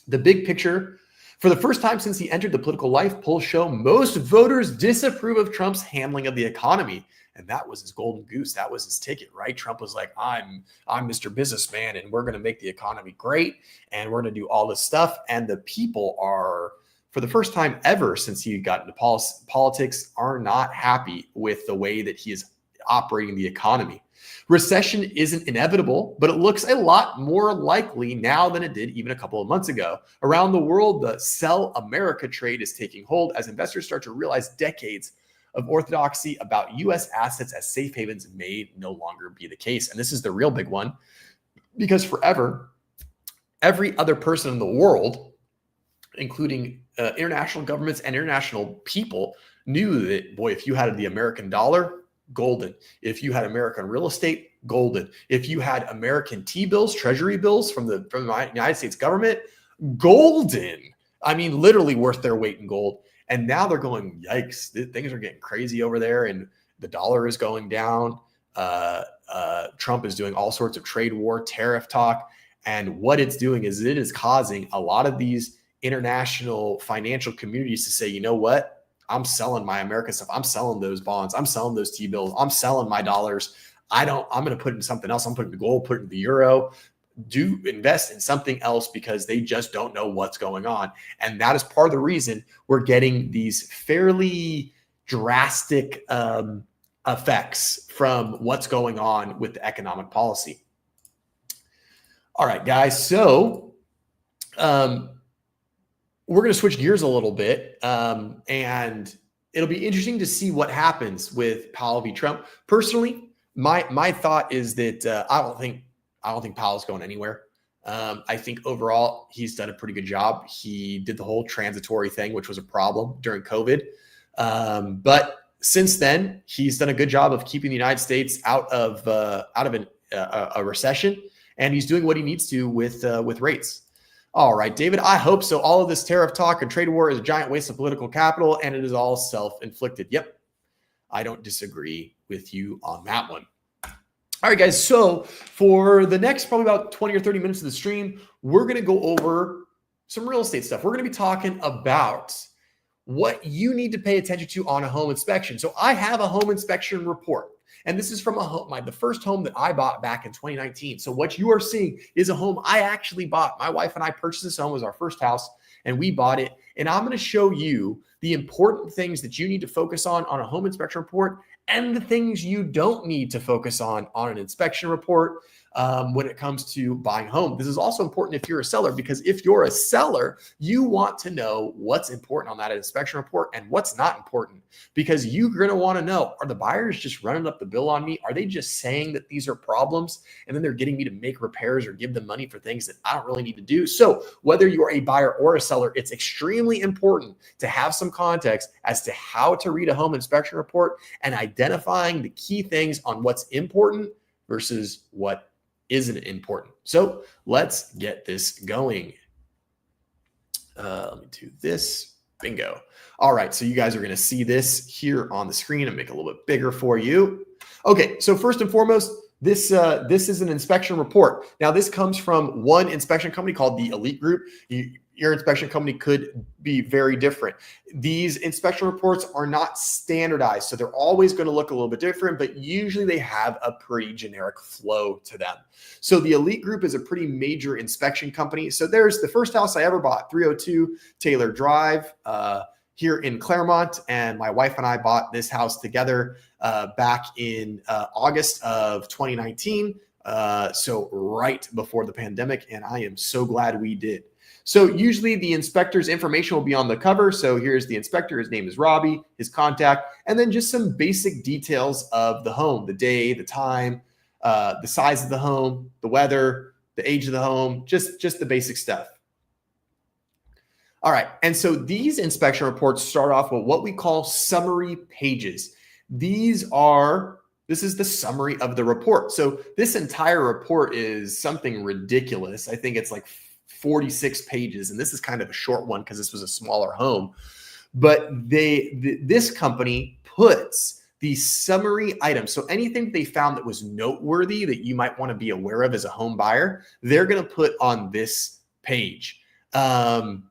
The big picture, for the first time since he entered the political life, polls show most voters disapprove of Trump's handling of the economy. And that was his golden goose. That was his ticket, right? Trump was like, I'm Mr. Businessman, and we're going to make the economy great, and we're going to do all this stuff. And the people are, for the first time ever since he got into politics, are not happy with the way that he is operating the economy. Recession isn't inevitable, but it looks a lot more likely now than it did even a couple of months ago. Around the world, the sell America trade is taking hold as investors start to realize decades of orthodoxy about U.S. assets as safe havens may no longer be the case. And this is the real big one, because forever, every other person in the world, including international governments and international people, knew that, boy, if you had the American dollar, golden. If you had American real estate, golden. If you had American T-bills, treasury bills from the United States government, golden. I mean, literally worth their weight in gold. And now they're going, yikes, things are getting crazy over there, and the dollar is going down. Trump is doing all sorts of trade war, tariff talk. And what it's doing is it is causing a lot of these international financial communities to say, you know what? I'm selling my American stuff. I'm selling those bonds. I'm selling those T-bills. I'm selling my dollars. I'm going to put in something else. I'm putting the gold, put in the euro, do invest in something else, because they just don't know what's going on. And that is part of the reason we're getting these fairly drastic effects from what's going on with the economic policy. All right, guys. So, we're going to switch gears a little bit, and it'll be interesting to see what happens with Powell v. Trump. Personally, my thought is that I don't think Powell's going anywhere. I think overall he's done a pretty good job. He did the whole transitory thing, which was a problem during COVID, but since then he's done a good job of keeping the United States out of a recession, and he's doing what he needs to with rates. All right, David, I hope so. All of this tariff talk and trade war is a giant waste of political capital, and it is all self-inflicted. Yep, I don't disagree with you on that one. All right, guys, so for the next probably about 20 or 30 minutes of the stream, we're going to go over some real estate stuff. We're going to be talking about what you need to pay attention to on a home inspection. So I have a home inspection report. And this is from the first home that I bought back in 2019. So what you are seeing is a home I actually bought. My wife and I purchased this home. It was our first house, and we bought it. And I'm going to show you the important things that you need to focus on a home inspection report, and the things you don't need to focus on an inspection report when it comes to buying a home. This is also important if you're a seller, because if you're a seller, you want to know what's important on that inspection report and what's not important, because you're going to want to know, are the buyers just running up the bill on me? Are they just saying that these are problems and then they're getting me to make repairs or give them money for things that I don't really need to do? So whether you're a buyer or a seller, it's extremely important to have some context as to how to read a home inspection report and identifying the key things on what's important versus what isn't important. So let's get this going. Let me do this. Bingo. All right. So you guys are going to see this here on the screen and make it a little bit bigger for you. Okay. So first and foremost, this is an inspection report. Now, this comes from one inspection company called the Elite Group. Your inspection company could be very different. These inspection reports are not standardized, so they're always going to look a little bit different, but usually they have a pretty generic flow to them. So the Elite Group is a pretty major inspection company. So there's the first house I ever bought, 302 Taylor Drive here in Claremont, and my wife and I bought this house together back in August of 2019, so right before the pandemic, and I am so glad we did. So usually the inspector's information will be on the cover. So here's the inspector. His name is Robbie, his contact, and then just some basic details of the home, the day, the time, the size of the home, the weather, the age of the home, just the basic stuff. All right. And so these inspection reports start off with what we call summary pages. This is the summary of the report. So this entire report is something ridiculous. I think it's like 46 pages, and this is kind of a short one because this was a smaller home. But this company puts the summary items. So anything they found that was noteworthy that you might want to be aware of as a home buyer, they're going to put on this page. And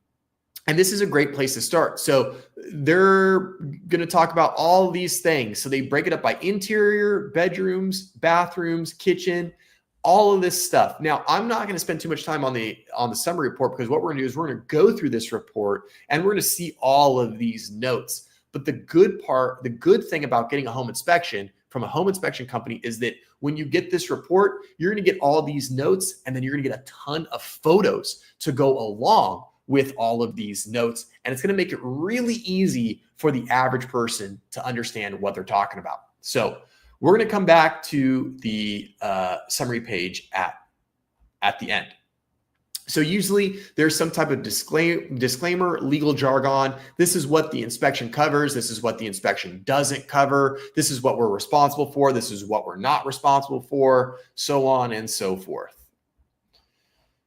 this is a great place to start. So they're going to talk about all these things. So they break it up by interior, bedrooms, bathrooms, kitchen, all of this stuff. Now, I'm not going to spend too much time on the summary report, because what we're going to do is we're going to go through this report and we're going to see all of these notes. But the good thing about getting a home inspection from a home inspection company is that when you get this report, you're going to get all these notes, and then you're going to get a ton of photos to go along with all of these notes. And it's going to make it really easy for the average person to understand what they're talking about. So we're going to come back to the summary page at the end. So usually there's some type of disclaimer, legal jargon. This is what the inspection covers. This is what the inspection doesn't cover. This is what we're responsible for. This is what we're not responsible for, so on and so forth.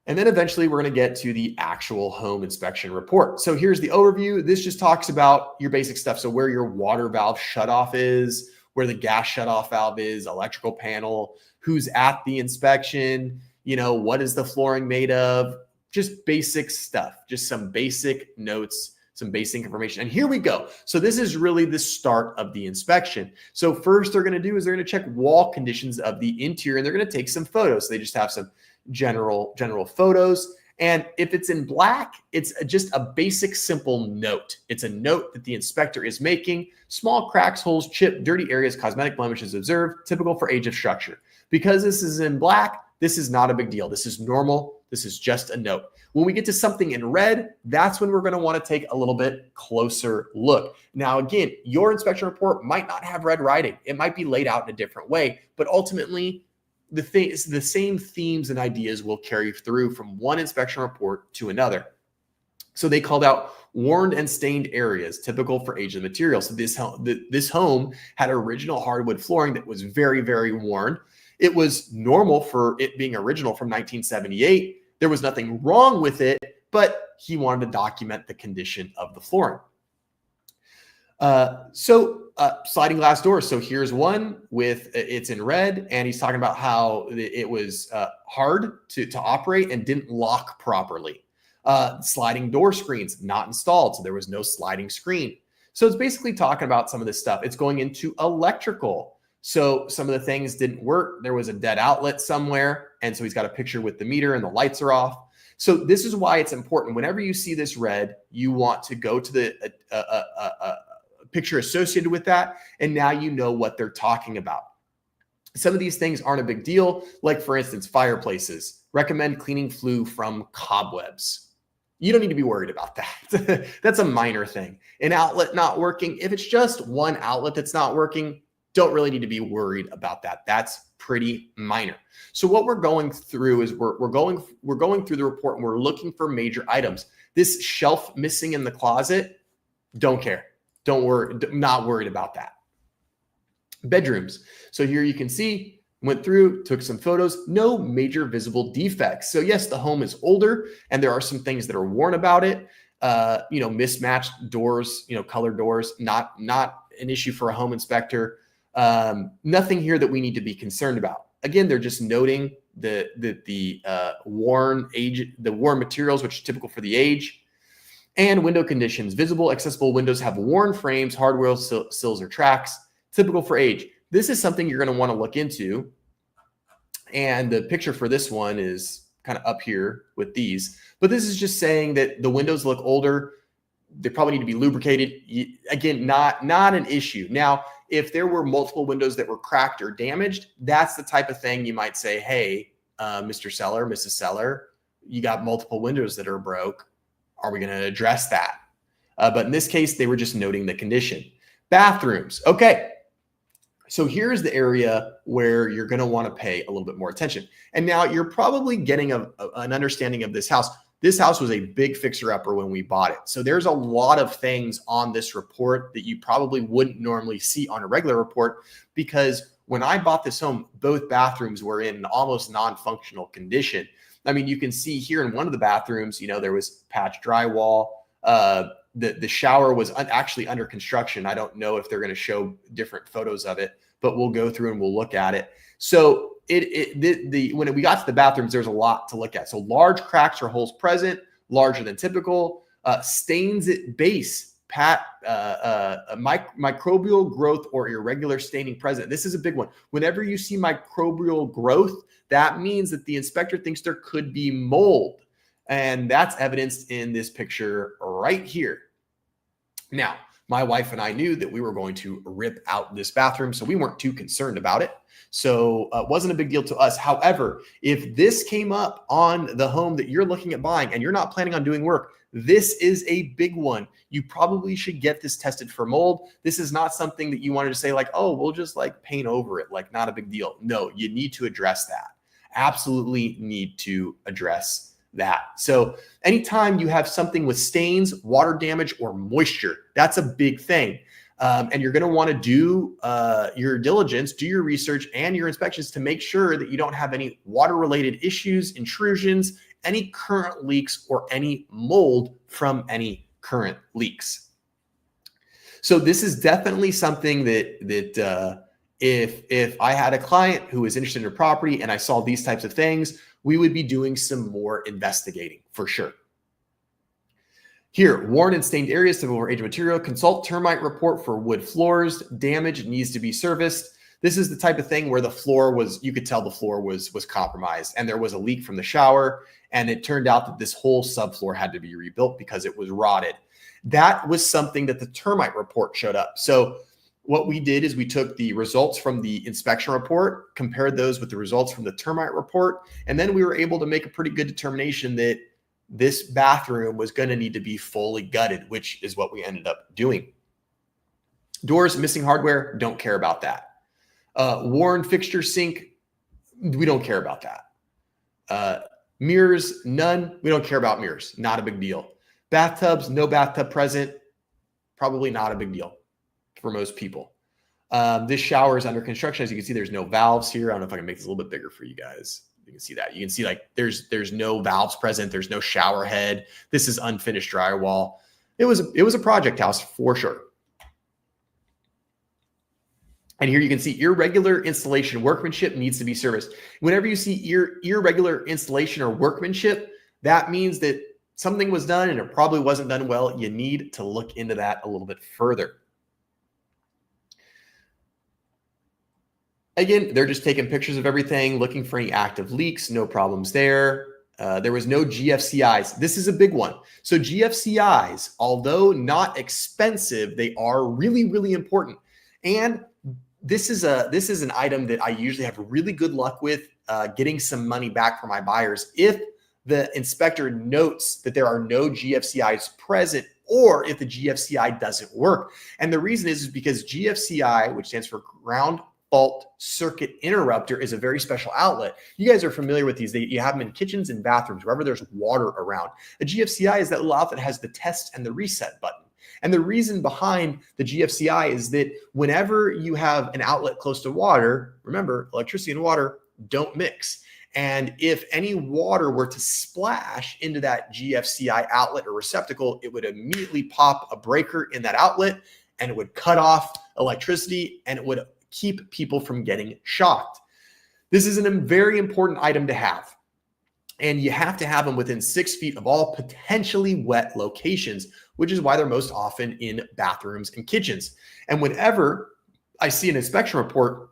And then eventually we're going to get to the actual home inspection report. So here's the overview. This just talks about your basic stuff. So where your water valve shutoff is, where the gas shutoff valve is, electrical panel, who's at the inspection, what is the flooring made of, just basic stuff, just some basic notes, some basic information. And here we go. So this is really the start of the inspection. So first they're going to do is they're going to check wall conditions of the interior, and they're going to take some photos. So they just have some general photos. And if it's in black, it's just a basic, simple note. It's a note that the inspector is making. Small cracks, holes, chip, dirty areas, cosmetic blemishes observed, typical for age of structure. Because this is in black, this is not a big deal. This is normal. This is just a note. When we get to something in red, that's when we're going to want to take a little bit closer look. Now, again, your inspection report might not have red writing. It might be laid out in a different way, but ultimately the same themes and ideas will carry through from one inspection report to another. So they called out worn and stained areas, typical for age of the material. So this home had original hardwood flooring that was very, very worn. It was normal for it being original from 1978. There was nothing wrong with it, but he wanted to document the condition of the flooring. Sliding glass doors. So here's one with, it's in red, and he's talking about how it was hard to operate and didn't lock properly. Sliding door screens not installed, so there was no sliding screen. So it's basically talking about some of this stuff. It's going into electrical. So some of the things didn't work. There was a dead outlet somewhere, and so he's got a picture with the meter and the lights are off. So this is why it's important. Whenever you see this red, you want to go to the picture associated with that, and now you know what they're talking about. Some of these things aren't a big deal, like for instance, fireplaces. Recommend cleaning flue from cobwebs. You don't need to be worried about that. That's a minor thing. An outlet not working, if it's just one outlet that's not working, don't really need to be worried about that. That's pretty minor. So what we're going through is we're going through the report and we're looking for major items. This shelf missing in the closet, don't care. Don't worry, not worried about that. Bedrooms. So here you can see, went through, took some photos, no major visible defects. So yes, the home is older and there are some things that are worn about it. Mismatched doors, colored doors, not an issue for a home inspector. Nothing here that we need to be concerned about. Again, they're just noting the worn materials, which is typical for the age. And window conditions. Visible, accessible windows have worn frames, hardware sills or tracks, typical for age. This is something you're going to want to look into. And the picture for this one is kind of up here with these. But this is just saying that the windows look older. They probably need to be lubricated. Again, not an issue. Now, if there were multiple windows that were cracked or damaged, that's the type of thing you might say, hey, Mr. Seller, Mrs. Seller, you got multiple windows that are broke. Are we going to address that? But in this case, they were just noting the condition. Bathrooms. Okay. So here's the area where you're going to want to pay a little bit more attention. And now you're probably getting an understanding of this house. This house was a big fixer-upper when we bought it. So there's a lot of things on this report that you probably wouldn't normally see on a regular report, because when I bought this home, both bathrooms were in an almost non-functional condition. I mean, you can see here in one of the bathrooms, there was patched drywall. The shower was actually under construction. I don't know if they're going to show different photos of it, but we'll go through and we'll look at it. So when we got to the bathrooms, there's a lot to look at. So large cracks or holes present, larger than typical, stains at base, microbial growth or irregular staining present. This is a big one. Whenever you see microbial growth, that means that the inspector thinks there could be mold. And that's evidenced in this picture right here. Now, my wife and I knew that we were going to rip out this bathroom, so we weren't too concerned about it. So it wasn't a big deal to us. However, if this came up on the home that you're looking at buying and you're not planning on doing work, this is a big one. You probably should get this tested for mold. This is not something that you wanted to say like, oh, we'll just like paint over it, like not a big deal. No, you need to address that. Absolutely need to address that. So anytime you have something with stains, water damage, or moisture, that's a big thing. And you're going to want to do your diligence, do your research and your inspections to make sure that you don't have any water-related issues, intrusions, any current leaks, or any mold from any current leaks. So this is definitely something that if I had a client who was interested in a property and I saw these types of things, we would be doing some more investigating for sure. Here, worn and stained areas, typical for age of material. Consult termite report for wood floors. Damage needs to be serviced. This is the type of thing where the floor was, you could tell the floor was compromised and there was a leak from the shower. And it turned out that this whole subfloor had to be rebuilt because it was rotted. That was something that the termite report showed up. So what we did is we took the results from the inspection report, compared those with the results from the termite report, and then we were able to make a pretty good determination that this bathroom was going to need to be fully gutted, which is what we ended up doing. Doors missing hardware, don't care about that. Worn fixture sink, we don't care about that. Mirrors, none. We don't care about mirrors. Not a big deal. Bathtubs, no bathtub present. Probably not a big deal for most people. This shower is under construction. As you can see, there's no valves here. I don't know if I can make this a little bit bigger for you guys. You can see that. You can see like there's no valves present. There's no shower head. This is unfinished drywall. It was a project house for sure. And here you can see irregular installation workmanship needs to be serviced. Whenever you see irregular installation or workmanship, that means that something was done and it probably wasn't done well. You need to look into that a little bit further. Again, they're just taking pictures of everything, looking for any active leaks, no problems there. There was no GFCIs. This is a big one. So GFCIs, although not expensive, they are really, really important. And this is an item that I usually have really good luck with getting some money back from my buyers if the inspector notes that there are no GFCIs present or if the GFCI doesn't work. And the reason is because GFCI, which stands for ground fault circuit interrupter, is a very special outlet. You guys are familiar with these. You have them in kitchens and bathrooms, wherever there's water around. A GFCI is that little outlet that has the test and the reset button. And the reason behind the GFCI is that whenever you have an outlet close to water, remember, electricity and water don't mix. And if any water were to splash into that GFCI outlet or receptacle, it would immediately pop a breaker in that outlet and it would cut off electricity and it would keep people from getting shocked. This is a very important item to have. And you have to have them within 6 feet of all potentially wet locations, which is why they're most often in bathrooms and kitchens. And whenever I see an inspection report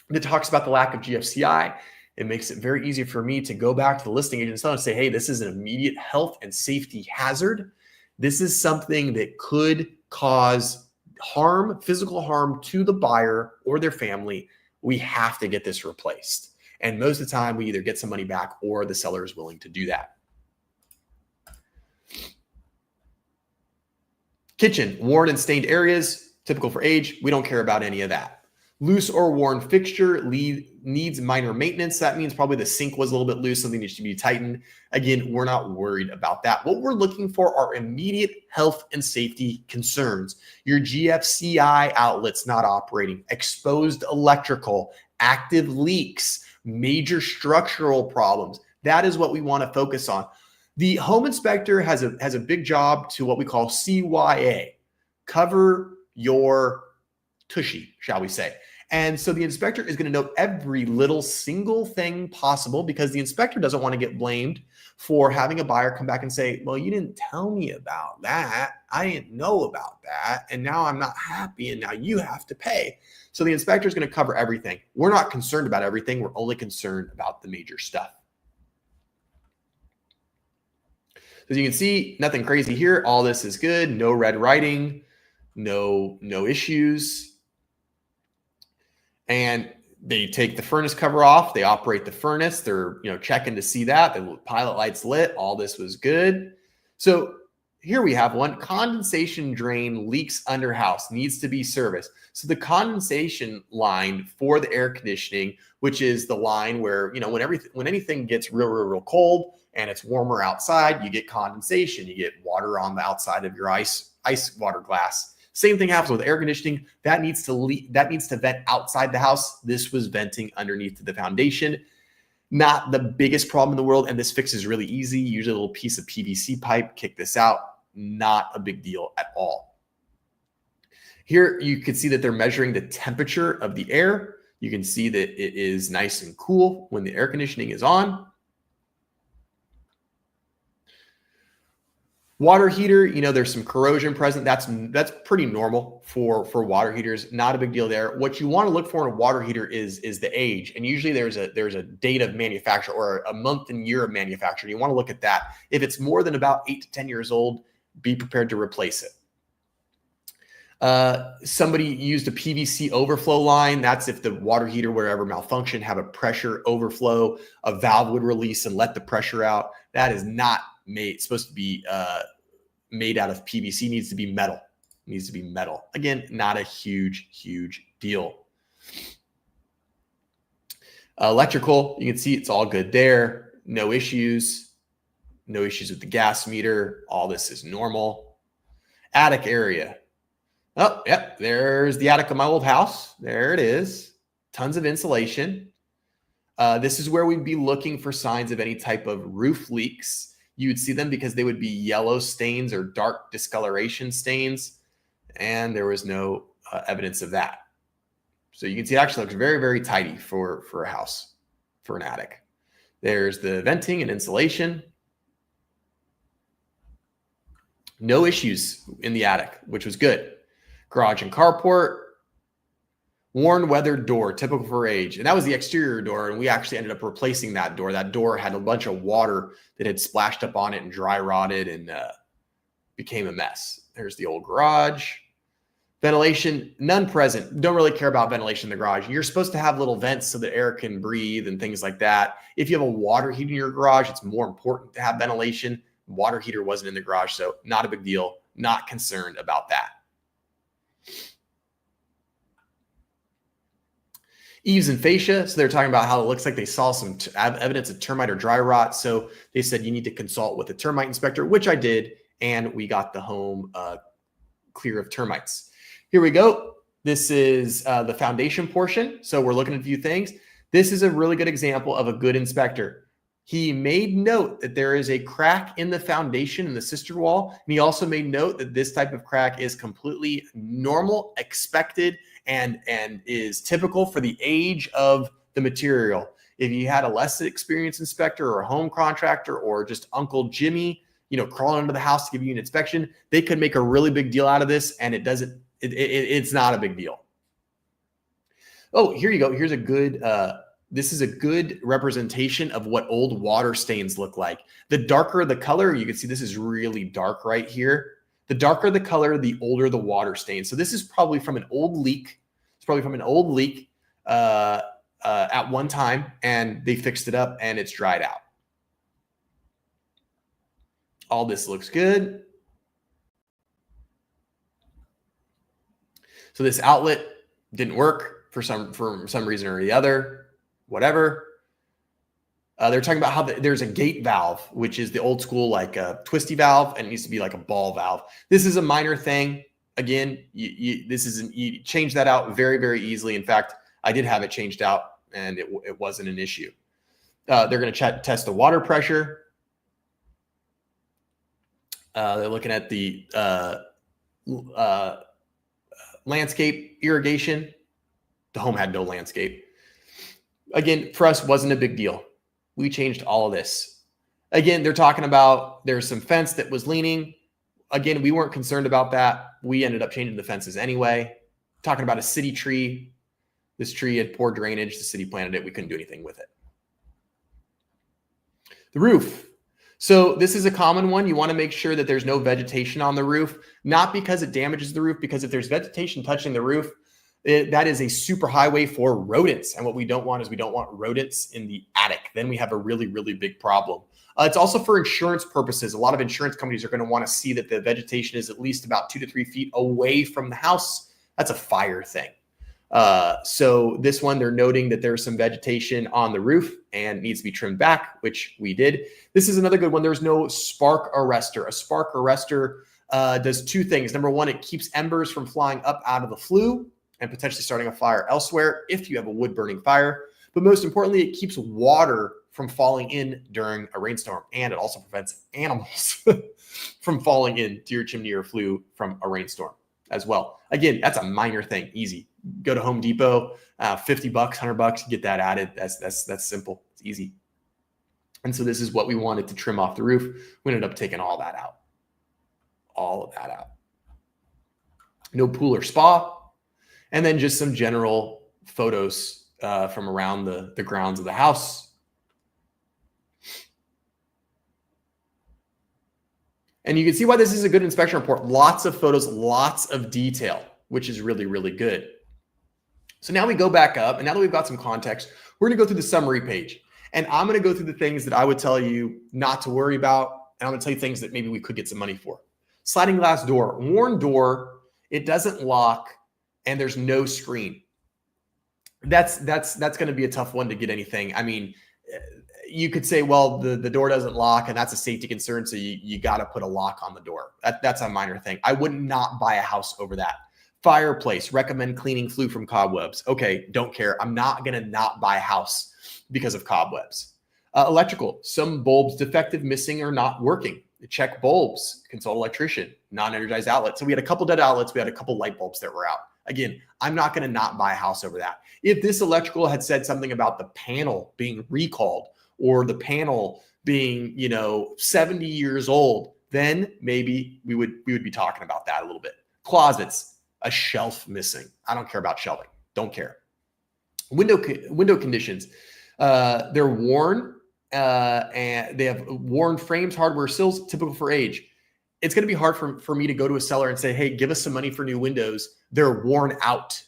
that talks about the lack of GFCI, it makes it very easy for me to go back to the listing agent and say, hey, this is an immediate health and safety hazard. This is something that could cause harm, physical harm to the buyer or their family. We have to get this replaced. And most of the time, we either get some money back or the seller is willing to do that. Kitchen, worn and stained areas, typical for age. We don't care about any of that. Loose or worn fixture needs minor maintenance. That means probably the sink was a little bit loose, something needs to be tightened. Again, we're not worried about that. What we're looking for are immediate health and safety concerns. Your GFCI outlets not operating, exposed electrical, active leaks, major structural problems. That is what we want to focus on. The home inspector has a big job to what we call CYA, cover your tushy, shall we say. And so the inspector is going to note every little single thing possible because the inspector doesn't want to get blamed for having a buyer come back and say, well, you didn't tell me about that. I didn't know about that. And now I'm not happy. And now you have to pay. So the inspector is going to cover everything. We're not concerned about everything. We're only concerned about the major stuff. As you can see, nothing crazy here. All this is good. No red writing, no issues. And they take the furnace cover off. They operate the furnace. They're checking to see that the pilot light's lit. All this was good. So here we have one. Condensation drain leaks under house, needs to be serviced. So the condensation line for the air conditioning, which is the line where when anything gets real cold and it's warmer outside, you get condensation. You get water on the outside of your ice water glass. Same thing happens with air conditioning. That needs to vent outside the house. This was venting underneath the foundation. Not the biggest problem in the world, and this fix is really easy. Usually a little piece of PVC pipe, kick this out. Not a big deal at all. Here you can see that they're measuring the temperature of the air. You can see that it is nice and cool when the air conditioning is on. Water heater, there's some corrosion present. That's pretty normal for water heaters. Not a big deal there. What you want to look for in a water heater is the age. And usually there's a date of manufacture or a month and year of manufacture. You want to look at that. If it's more than about 8 to 10 years old, be prepared to replace it. Somebody used a PVC overflow line. That's if the water heater, wherever malfunction, have a pressure overflow, a valve would release and let the pressure out. That is not supposed to be made out of PVC, needs to be metal. Needs to be metal. Again, not a huge deal. Electrical, you can see it's all good there. No issues. No issues with the gas meter. All this is normal. Attic area. Oh, yep. There's the attic of my old house. There it is. Tons of insulation. This is where we'd be looking for signs of any type of roof leaks. You would see them because they would be yellow stains or dark discoloration stains. And there was no evidence of that. So you can see it actually looks very tidy for a house, for an attic. There's the venting and insulation. No issues in the attic, which was good. Garage and carport. Worn weathered door, typical for age. And that was the exterior door. And we actually ended up replacing that door. That door had a bunch of water that had splashed up on it and dry rotted and became a mess. There's the old garage. Ventilation, none present. Don't really care about ventilation in the garage. You're supposed to have little vents so that air can breathe and things like that. If you have a water heater in your garage, it's more important to have ventilation. Water heater wasn't in the garage, so not a big deal. Not concerned about that. Eaves and fascia. So they're talking about how it looks like they saw some evidence of termite or dry rot. So they said you need to consult with a termite inspector, which I did. And we got the home clear of termites. Here we go. This is the foundation portion. So we're looking at a few things. This is a really good example of a good inspector. He made note that there is a crack in the foundation in the sister wall. And he also made note that this type of crack is completely normal, expected, and is typical for the age of the material. If you had a less experienced inspector or a home contractor or just Uncle Jimmy, crawling into the house to give you an inspection, they could make a really big deal out of this, and it's not a big deal. Oh, here you go. Here's a good, this is a good representation of what old water stains look like. The darker the color, you can see this is really dark right here. The darker the color, the older the water stain. So this is probably from an old leak. It's probably from an old leak at one time, and they fixed it up and it's dried out. All this looks good. So this outlet didn't work for some reason or the other, whatever. They're talking about how there's a gate valve, which is the old school, like a twisty valve, and it needs to be like a ball valve. This is a minor thing. Again, you change that out very easily. In fact, I did have it changed out and it wasn't an issue. They're going to test the water pressure. They're looking at the landscape irrigation. The home had no landscape. Again, for us, wasn't a big deal. We changed all of this. Again, they're talking about there's some fence that was leaning. Again, we weren't concerned about that. We ended up changing the fences anyway. Talking about a city tree. This tree had poor drainage. The city planted it. We couldn't do anything with it. The roof. So this is a common one. You want to make sure that there's no vegetation on the roof, not because it damages the roof, because if there's vegetation touching the roof, that is a super highway for rodents. And what we don't want is we don't want rodents in the attic. Then we have a really big problem. It's also for insurance purposes. A lot of insurance companies are going to want to see that the vegetation is at least about 2 to 3 feet away from the house. That's a fire thing. So this one, they're noting that there's some vegetation on the roof and needs to be trimmed back, which we did. This is another good one. There's no spark arrestor. A spark arrestor does two things. Number one, it keeps embers from flying up out of the flue and potentially starting a fire elsewhere if you have a wood burning fire. But most importantly, it keeps water from falling in during a rainstorm, and it also prevents animals from falling into your chimney or flue from a rainstorm as well. Again, that's a minor thing, easy. Go to Home Depot, $50, $100, get that added. That's simple, it's easy. And so this is what we wanted to trim off the roof. We ended up taking all that out, all of that out. No pool or spa. And then just some general photos from around the grounds of the house. And you can see why this is a good inspection report. Lots of photos, lots of detail, which is really good. So now we go back up, and now that we've got some context, we're going to go through the summary page. And I'm going to go through the things that I would tell you not to worry about, And I'm going to tell you things that maybe we could get some money for. Sliding glass door, worn door, it doesn't lock, and there's no screen. That's going to be a tough one to get anything. I mean, you could say, well, the door doesn't lock, and that's a safety concern, so you got to put a lock on the door. That's a minor thing. I would not buy a house over that. Fireplace, recommend cleaning flue from cobwebs. Okay, don't care. I'm not going to not buy a house because of cobwebs. Electrical, some bulbs defective, missing, or not working. Check bulbs, consult electrician, non-energized outlet. So we had a couple dead outlets. We had a couple light bulbs that were out. Again, I'm not going to not buy a house over that. If this electrical had said something about the panel being recalled or the panel being, 70 years old, then maybe we would be talking about that a little bit. Closets, a shelf missing. I don't care about shelving. Don't care. Window conditions. They're worn and they have worn frames, hardware sills, typical for age. It's going to be hard for me to go to a seller and say, hey, give us some money for new windows. They're worn out.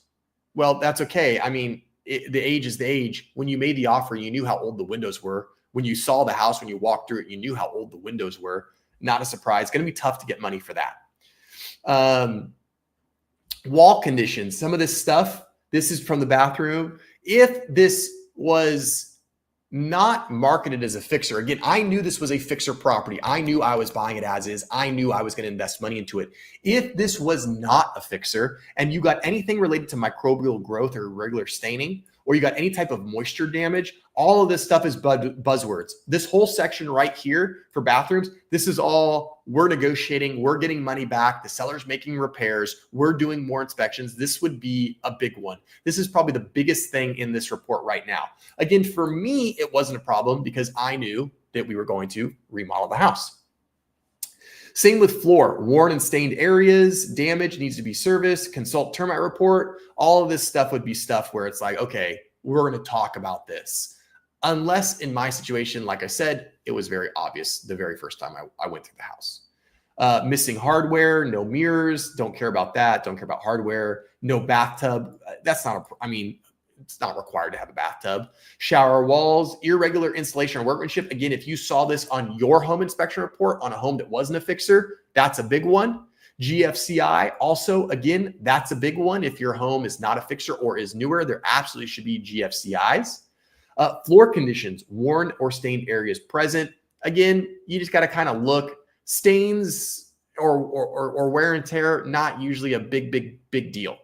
Well, that's okay. I mean, the age is the age. When you made the offer, you knew how old the windows were. When you saw the house, when you walked through it, you knew how old the windows were. Not a surprise. It's going to be tough to get money for that. Wall conditions. Some of this stuff, this is from the bathroom. If this was not marketed as a fixer. Again, I knew this was a fixer property. I knew I was buying it as is. I knew I was going to invest money into it. If this was not a fixer and you got anything related to microbial growth or irregular staining, or you got any type of moisture damage, all of this stuff is buzzwords. This whole section right here for bathrooms, this is all we're negotiating, we're getting money back, the seller's making repairs, we're doing more inspections. This would be a big one. This is probably the biggest thing in this report right now. Again, for me, it wasn't a problem because I knew that we were going to remodel the house. Same with floor, worn and stained areas, damage needs to be serviced, consult termite report. All of this stuff would be stuff where it's like, okay, we're going to talk about this. Unless in my situation, like I said, it was very obvious the very first time I went through the house. Missing hardware, no mirrors, don't care about that. Don't care about hardware. No bathtub. That's not it's not required to have a bathtub. Shower walls, irregular installation or workmanship. Again, if you saw this on your home inspection report on a home that wasn't a fixer, that's a big one. GFCI also, again, that's a big one. If your home is not a fixer or is newer, there absolutely should be GFCIs. Floor conditions, worn or stained areas present. Again, you just got to kind of look. Stains or wear and tear, not usually a big deal.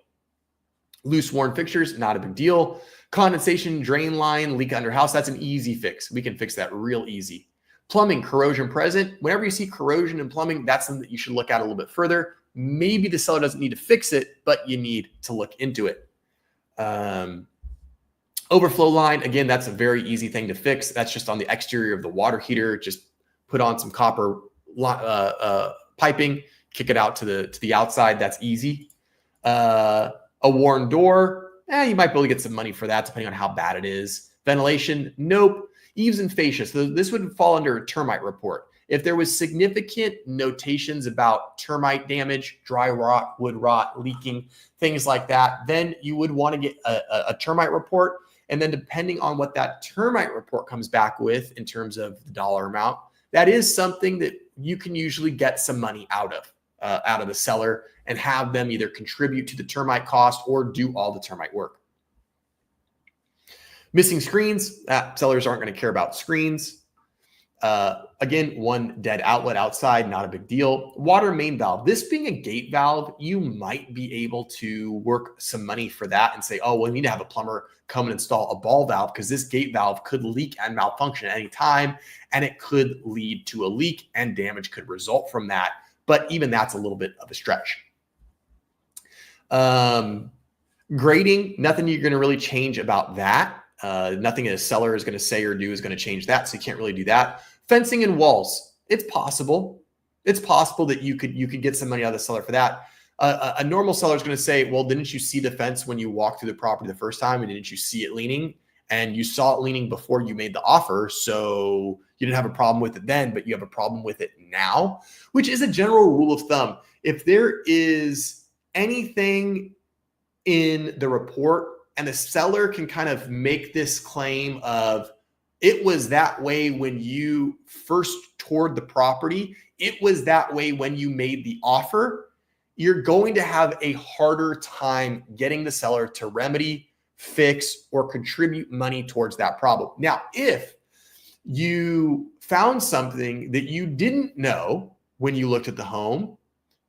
Loose worn fixtures, not a big deal. Condensation, drain line, leak under house, that's an easy fix. We can fix that real easy. Plumbing, corrosion present. Whenever you see corrosion in plumbing, that's something that you should look at a little bit further. Maybe the seller doesn't need to fix it, but you need to look into it. Overflow line, again, that's a very easy thing to fix. That's just on the exterior of the water heater. Just put on some copper piping, kick it out to the outside. That's easy. A worn door, you might be able to get some money for that depending on how bad it is. Ventilation, nope. Eaves and fascia, so this would fall under a termite report. If there was significant notations about termite damage, dry rot, wood rot, leaking, things like that, then you would want to get a termite report. And then depending on what that termite report comes back with in terms of the dollar amount, that is something that you can usually get some money out of the seller and have them either contribute to the termite cost or do all the termite work. Missing screens, sellers aren't going to care about screens. Again, one dead outlet outside, not a big deal. Water main valve, this being a gate valve, you might be able to work some money for that and say, oh, well, we need to have a plumber come and install a ball valve because this gate valve could leak and malfunction at any time, and it could lead to a leak and damage could result from that. But even that's a little bit of a stretch. Grading, nothing you're going to really change about that. Nothing a seller is going to say or do is going to change that. So you can't really do that. Fencing and walls. It's possible. It's possible that you could get some money out of the seller for that. A normal seller is going to say, well, didn't you see the fence when you walked through the property the first time? And didn't you see it leaning? And you saw it leaning before you made the offer. So you didn't have a problem with it then, but you have a problem with it now, which is a general rule of thumb. If there is anything in the report and the seller can kind of make this claim of, It was that way when you first toured the property. It was that way when you made the offer. You're going to have a harder time getting the seller to remedy, fix, or contribute money towards that problem. Now, if you found something that you didn't know when you looked at the home,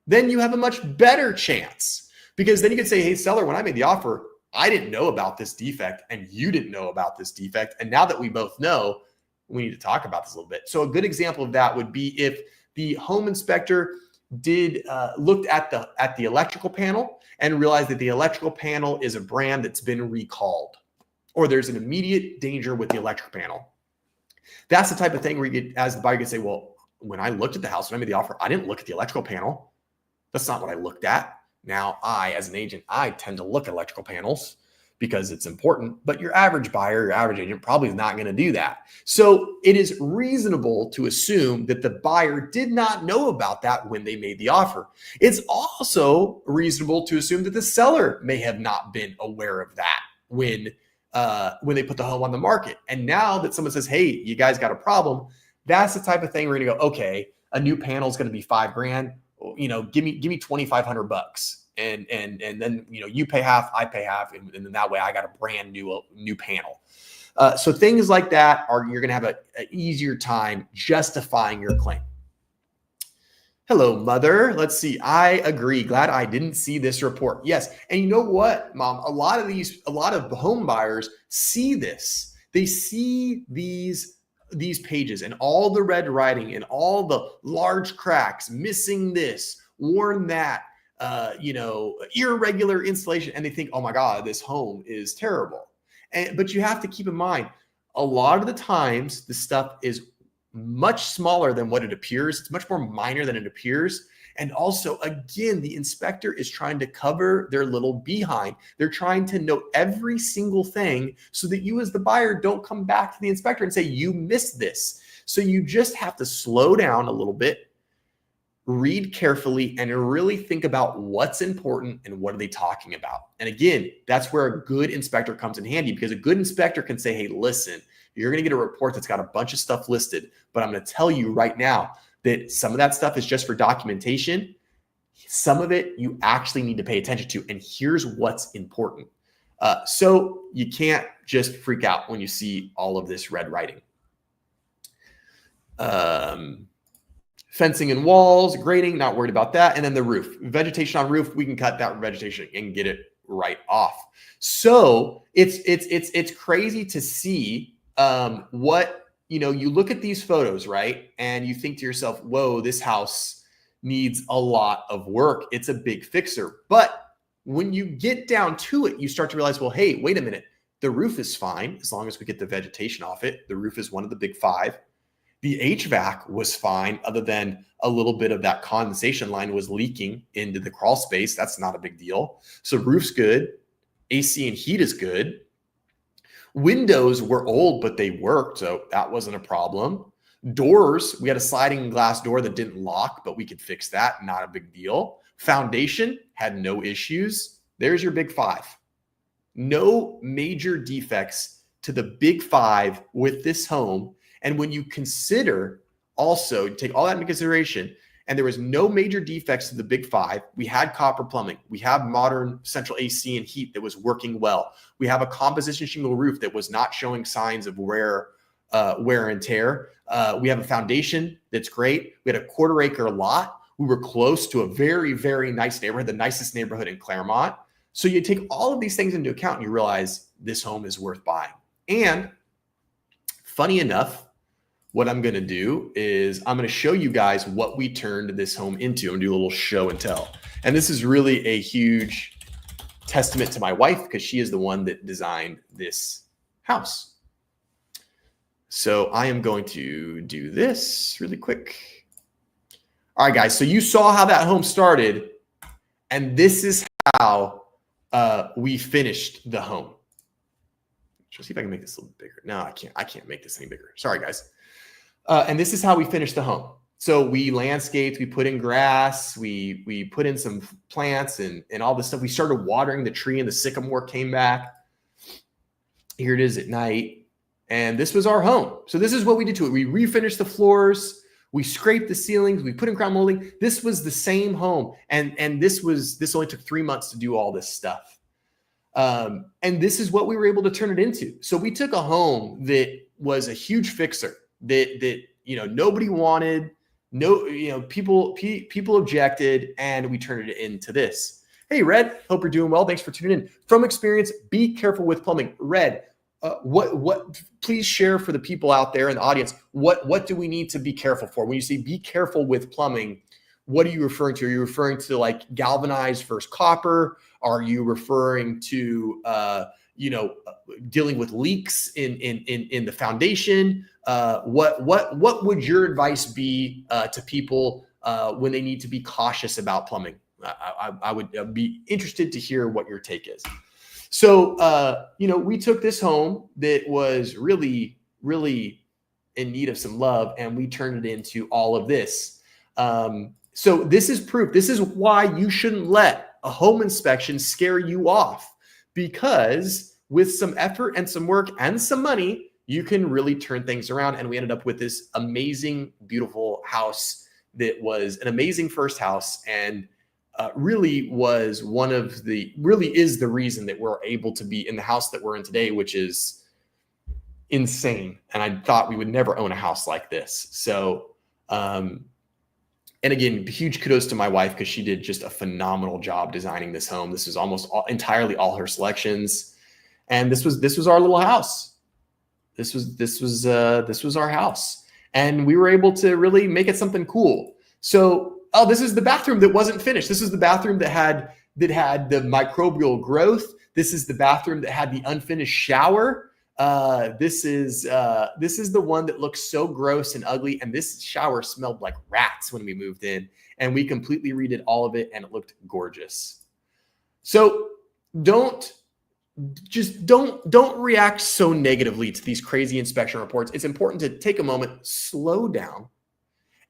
then you have a much better chance, because then you could say, hey, seller, when I made the offer, I didn't know about this defect and you didn't know about this defect. And now that we both know, we need to talk about this a little bit. So a good example of that would be if the home inspector looked at the electrical panel and realized that the electrical panel is a brand that's been recalled, or there's an immediate danger with the electric panel. That's the type of thing where you get, as the buyer, can say, well, when I looked at the house, when I made the offer, I didn't look at the electrical panel. That's not what I looked at. Now, as an agent, I tend to look at electrical panels because it's important, but your average buyer, your average agent probably is not going to do that. So it is reasonable to assume that the buyer did not know about that when they made the offer. It's also reasonable to assume that the seller may have not been aware of that when they put the home on the market. And now that someone says, hey, you guys got a problem, that's the type of thing we're going to go, okay, a new panel is going to be $5,000. Give me $2,500, and then you pay half, I pay half, and then that way I got a brand new panel. So things like that you're going to have an easier time justifying your claim. Hello, mother. Let's see. I agree. Glad I didn't see this report. Yes, and you know what, Mom? A lot of home buyers see this. They see these pages and all the red writing and all the large cracks, missing this, worn that, irregular installation. And they think, oh my God, this home is terrible. But you have to keep in mind, a lot of the times the stuff is much smaller than what it appears. It's much more minor than it appears. And also, again, the inspector is trying to cover their little behind. They're trying to note every single thing so that you as the buyer don't come back to the inspector and say, you missed this. So you just have to slow down a little bit, read carefully, and really think about what's important and what are they talking about. And again, that's where a good inspector comes in handy, because a good inspector can say, hey, listen, you're going to get a report that's got a bunch of stuff listed, but I'm going to tell you right now that some of that stuff is just for documentation. Some of it you actually need to pay attention to, and here's what's important. So you can't just freak out when you see all of this red writing. Fencing and walls, grading, not worried about that. And then the roof, vegetation on roof, we can cut that vegetation and get it right off. So it's crazy to see what, you look at these photos, right? And you think to yourself, whoa, this house needs a lot of work. It's a big fixer. But when you get down to it, you start to realize, well, hey, wait a minute. The roof is fine as long as we get the vegetation off it. The roof is one of the big five. The HVAC was fine, other than a little bit of that condensation line was leaking into the crawl space. That's not a big deal. So roof's good. AC and heat is good. Windows were old, but they worked, so that wasn't a problem. Doors, we had a sliding glass door that didn't lock, but we could fix that. Not a big deal. Foundation had no issues. There's your big five. No major defects to the big five with this home. And when you consider also, take all that into consideration, and there was no major defects to the big five. We had copper plumbing. We have modern central AC and heat that was working well. We have a composition shingle roof that was not showing signs of wear and tear. We have a foundation that's great. We had a 1/4 acre lot. We were close to a very, very nice neighborhood, the nicest neighborhood in Claremont. So you take all of these things into account and you realize this home is worth buying. And funny enough, what I'm going to do is I'm going to show you guys what we turned this home into. I'm going to do a little show and tell. And this is really a huge testament to my wife, because she is the one that designed this house. So I am going to do this really quick. All right, guys. So you saw how that home started, and this is how we finished the home. Let's see if I can make this a little bigger. No, I can't. I can't make this any bigger. Sorry, guys. And this is how we finished the home. So we landscaped, we put in grass, we put in some plants and all this stuff. We started watering the tree, and the sycamore came back. Here it is at night. And this was our home. So this is what we did to it. We refinished the floors, we scraped the ceilings, we put in crown molding. This was the same home. And this only took 3 months to do all this stuff. And this is what we were able to turn it into. So we took a home that was a huge fixer that nobody wanted, people objected, and we turned it into this. Hey, Red, hope you're doing well. Thanks for tuning in. From experience, be careful with plumbing. Red, please share for the people out there in the audience, what do we need to be careful for? When you say be careful with plumbing, what are you referring to? Are you referring to like galvanized versus copper? Are you referring to dealing with leaks in the foundation? What would your advice be to people when they need to be cautious about plumbing? I would be interested to hear what your take is. So we took this home that was really, really in need of some love, and we turned it into all of this. So this is proof. This is why you shouldn't let a home inspection scare you off, because with some effort and some work and some money, you can really turn things around. And we ended up with this amazing, beautiful house that was an amazing first house, and really is the reason that we're able to be in the house that we're in today, which is insane. And I thought we would never own a house like this. So, and again, huge kudos to my wife, because she did just a phenomenal job designing this home. This is almost entirely all her selections. And this was our little house. This was our house. And we were able to really make it something cool. So, this is the bathroom that wasn't finished. This is the bathroom that had the microbial growth. This is the bathroom that had the unfinished shower. This is the one that looks so gross and ugly. And this shower smelled like rats when we moved in, and we completely redid all of it, and it looked gorgeous. So don't react so negatively to these crazy inspection reports. It's important to take a moment, slow down,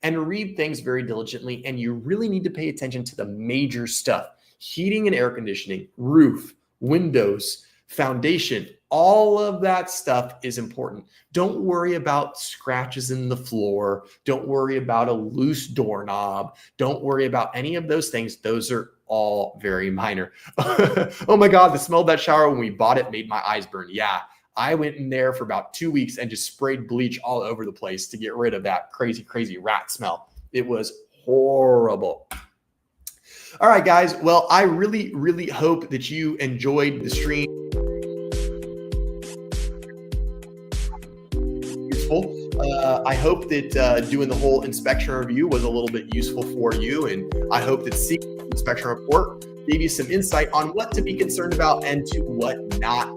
and read things very diligently. And you really need to pay attention to the major stuff: heating and air conditioning, roof, windows, foundation. All of that stuff is important. Don't worry about scratches in the floor. Don't worry about a loose doorknob. Don't worry about any of those things. Those are all very minor. Oh my God, the smell of that shower when we bought it made my eyes burn. Yeah, I went in there for about 2 weeks and just sprayed bleach all over the place to get rid of that crazy, crazy rat smell. It was horrible. All right, guys. Well, I really, really hope that you enjoyed the stream. I hope that doing the whole inspection review was a little bit useful for you, and I hope that seeing the inspection report gave you some insight on what to be concerned about and to what not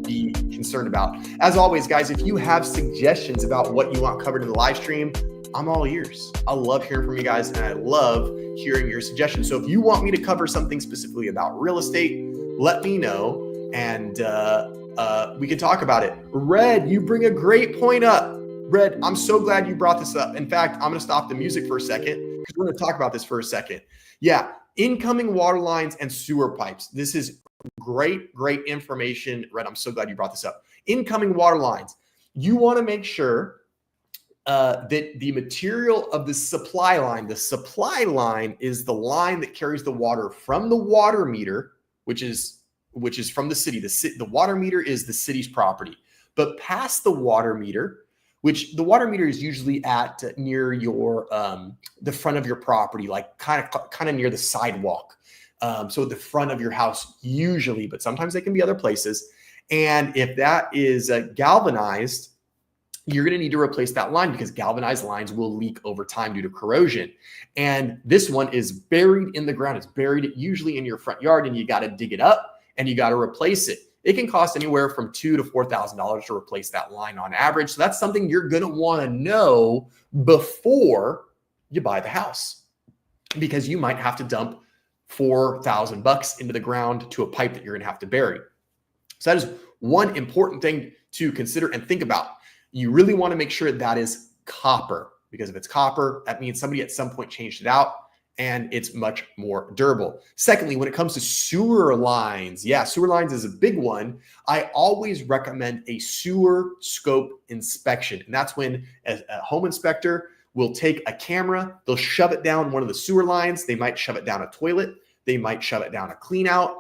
be concerned about. As always, guys, if you have suggestions about what you want covered in the live stream, I'm all ears. I love hearing from you guys, and I love hearing your suggestions. So if you want me to cover something specifically about real estate, let me know, and we can talk about it. Red, you bring a great point up. Red, I'm so glad you brought this up. In fact, I'm going to stop the music for a second, because we're going to talk about this for a second. Yeah, incoming water lines and sewer pipes. This is great, great information. Red, I'm so glad you brought this up. Incoming water lines. You want to make sure that the material of the supply line is the line that carries the water from the water meter, which is from the city. The water meter is the city's property. But past the water meter, which the water meter is usually at near your the front of your property, like kind of near the sidewalk. So the front of your house usually, but sometimes they can be other places. And if that is galvanized, you're going to need to replace that line, because galvanized lines will leak over time due to corrosion. And this one is buried in the ground. It's buried usually in your front yard, and you got to dig it up and you got to replace it. It can cost anywhere from $2,000 to $4,000 to replace that line on average. So that's something you're going to want to know before you buy the house, because you might have to dump $4,000 into the ground to a pipe that you're going to have to bury. So that is one important thing to consider and think about. You really want to make sure that is copper, because if it's copper, that means somebody at some point changed it out, and it's much more durable. Secondly, when it comes to sewer lines, sewer lines is a big one. I always recommend a sewer scope inspection. And that's when a home inspector will take a camera, they'll shove it down one of the sewer lines. They might shove it down a toilet. They might shove it down a clean out.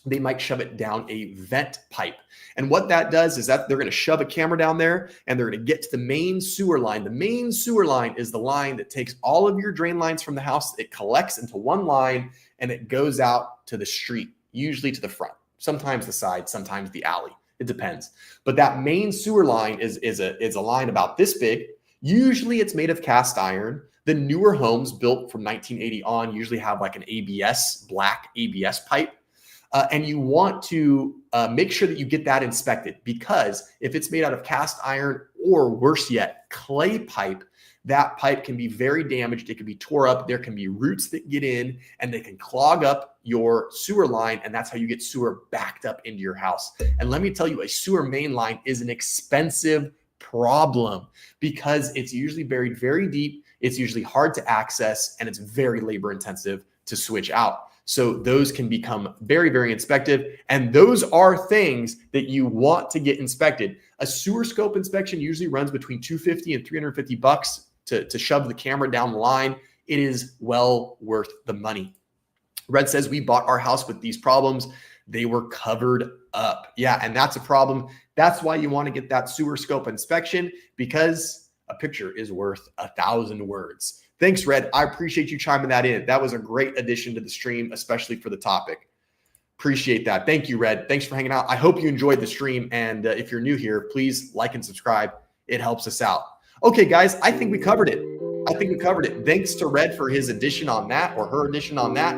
They might shove it down a vent pipe. And what that does is that they're going to shove a camera down there and they're going to get to the main sewer line. The main sewer line is the line that takes all of your drain lines from the house. It collects into one line and it goes out to the street, usually to the front, sometimes the side, sometimes the alley. It depends. But that main sewer line is a line about this big. Usually it's made of cast iron. The newer homes built from 1980 on usually have like an ABS, black ABS pipe. And you want to make sure that you get that inspected, because if it's made out of cast iron or worse yet, clay pipe, that pipe can be very damaged. It can be tore up. There can be roots that get in and they can clog up your sewer line. And that's how you get sewer backed up into your house. And let me tell you, a sewer main line is an expensive problem because it's usually buried very deep. It's usually hard to access and it's very labor intensive to switch out. So those can become very, very inspective. And those are things that you want to get inspected. A sewer scope inspection usually runs between $250 and $350 to shove the camera down the line. It is well worth the money. Red says, we bought our house with these problems. They were covered up. Yeah, and that's a problem. That's why you want to get that sewer scope inspection, because a picture is worth 1,000 words. Thanks, Red. I appreciate you chiming that in. That was a great addition to the stream, especially for the topic. Appreciate that. Thank you, Red. Thanks for hanging out. I hope you enjoyed the stream. And if you're new here, please like and subscribe. It helps us out. Okay, guys, I think we covered it. Thanks to Red for his addition on that, or her addition on that.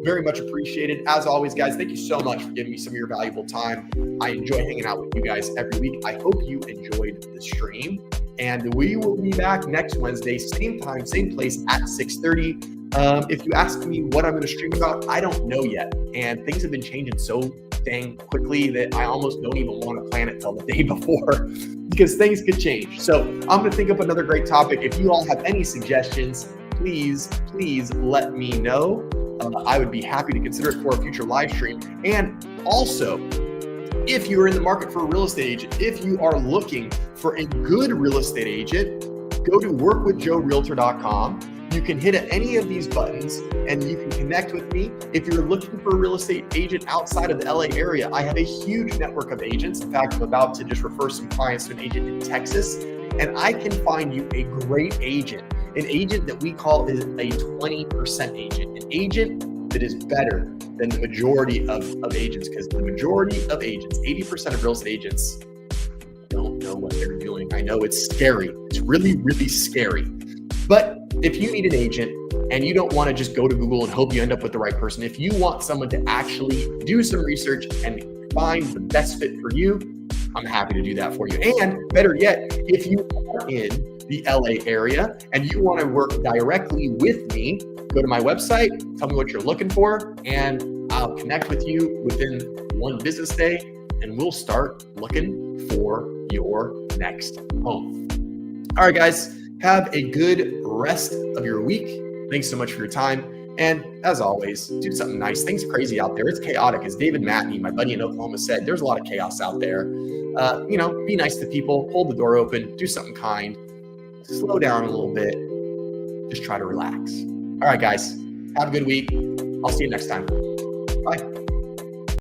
Very much appreciated. As always, guys, thank you so much for giving me some of your valuable time. I enjoy hanging out with you guys every week. I hope you enjoyed the stream. And we will be back next Wednesday, same time, same place at 6:30. If you ask me what I'm going to stream about, I don't know yet. And things have been changing so dang quickly that I almost don't even want to plan it till the day before, because things could change. So I'm going to think up another great topic. If you all have any suggestions, please let me know. I would be happy to consider it for a future live stream. And also, if you're in the market for a real estate agent, if you are looking for a good real estate agent, go to workwithjoerealtor.com. You can hit any of these buttons and you can connect with me. If you're looking for a real estate agent outside of the LA area, I have a huge network of agents. In fact, I'm about to just refer some clients to an agent in Texas, and I can find you a great agent, an agent that we call is a 20% agent, an agent that is better than the majority of agents, because the majority of agents, 80% of real estate agents, don't know what they're doing. I know it's scary. It's really, really scary. But if you need an agent and you don't want to just go to Google and hope you end up with the right person, if you want someone to actually do some research and find the best fit for you, I'm happy to do that for you. And better yet, if you are in the LA area and you want to work directly with me, go to my website, tell me what you're looking for, and I'll connect with you within one business day, and we'll start looking for your next home. All right, guys, have a good rest of your week. Thanks so much for your time. And as always, do something nice. Things are crazy out there. It's chaotic. As David Matney, my buddy in Oklahoma, said, there's a lot of chaos out there. Be nice to people, hold the door open, do something kind, slow down a little bit, just try to relax. All right, guys, have a good week. I'll see you next time. Bye.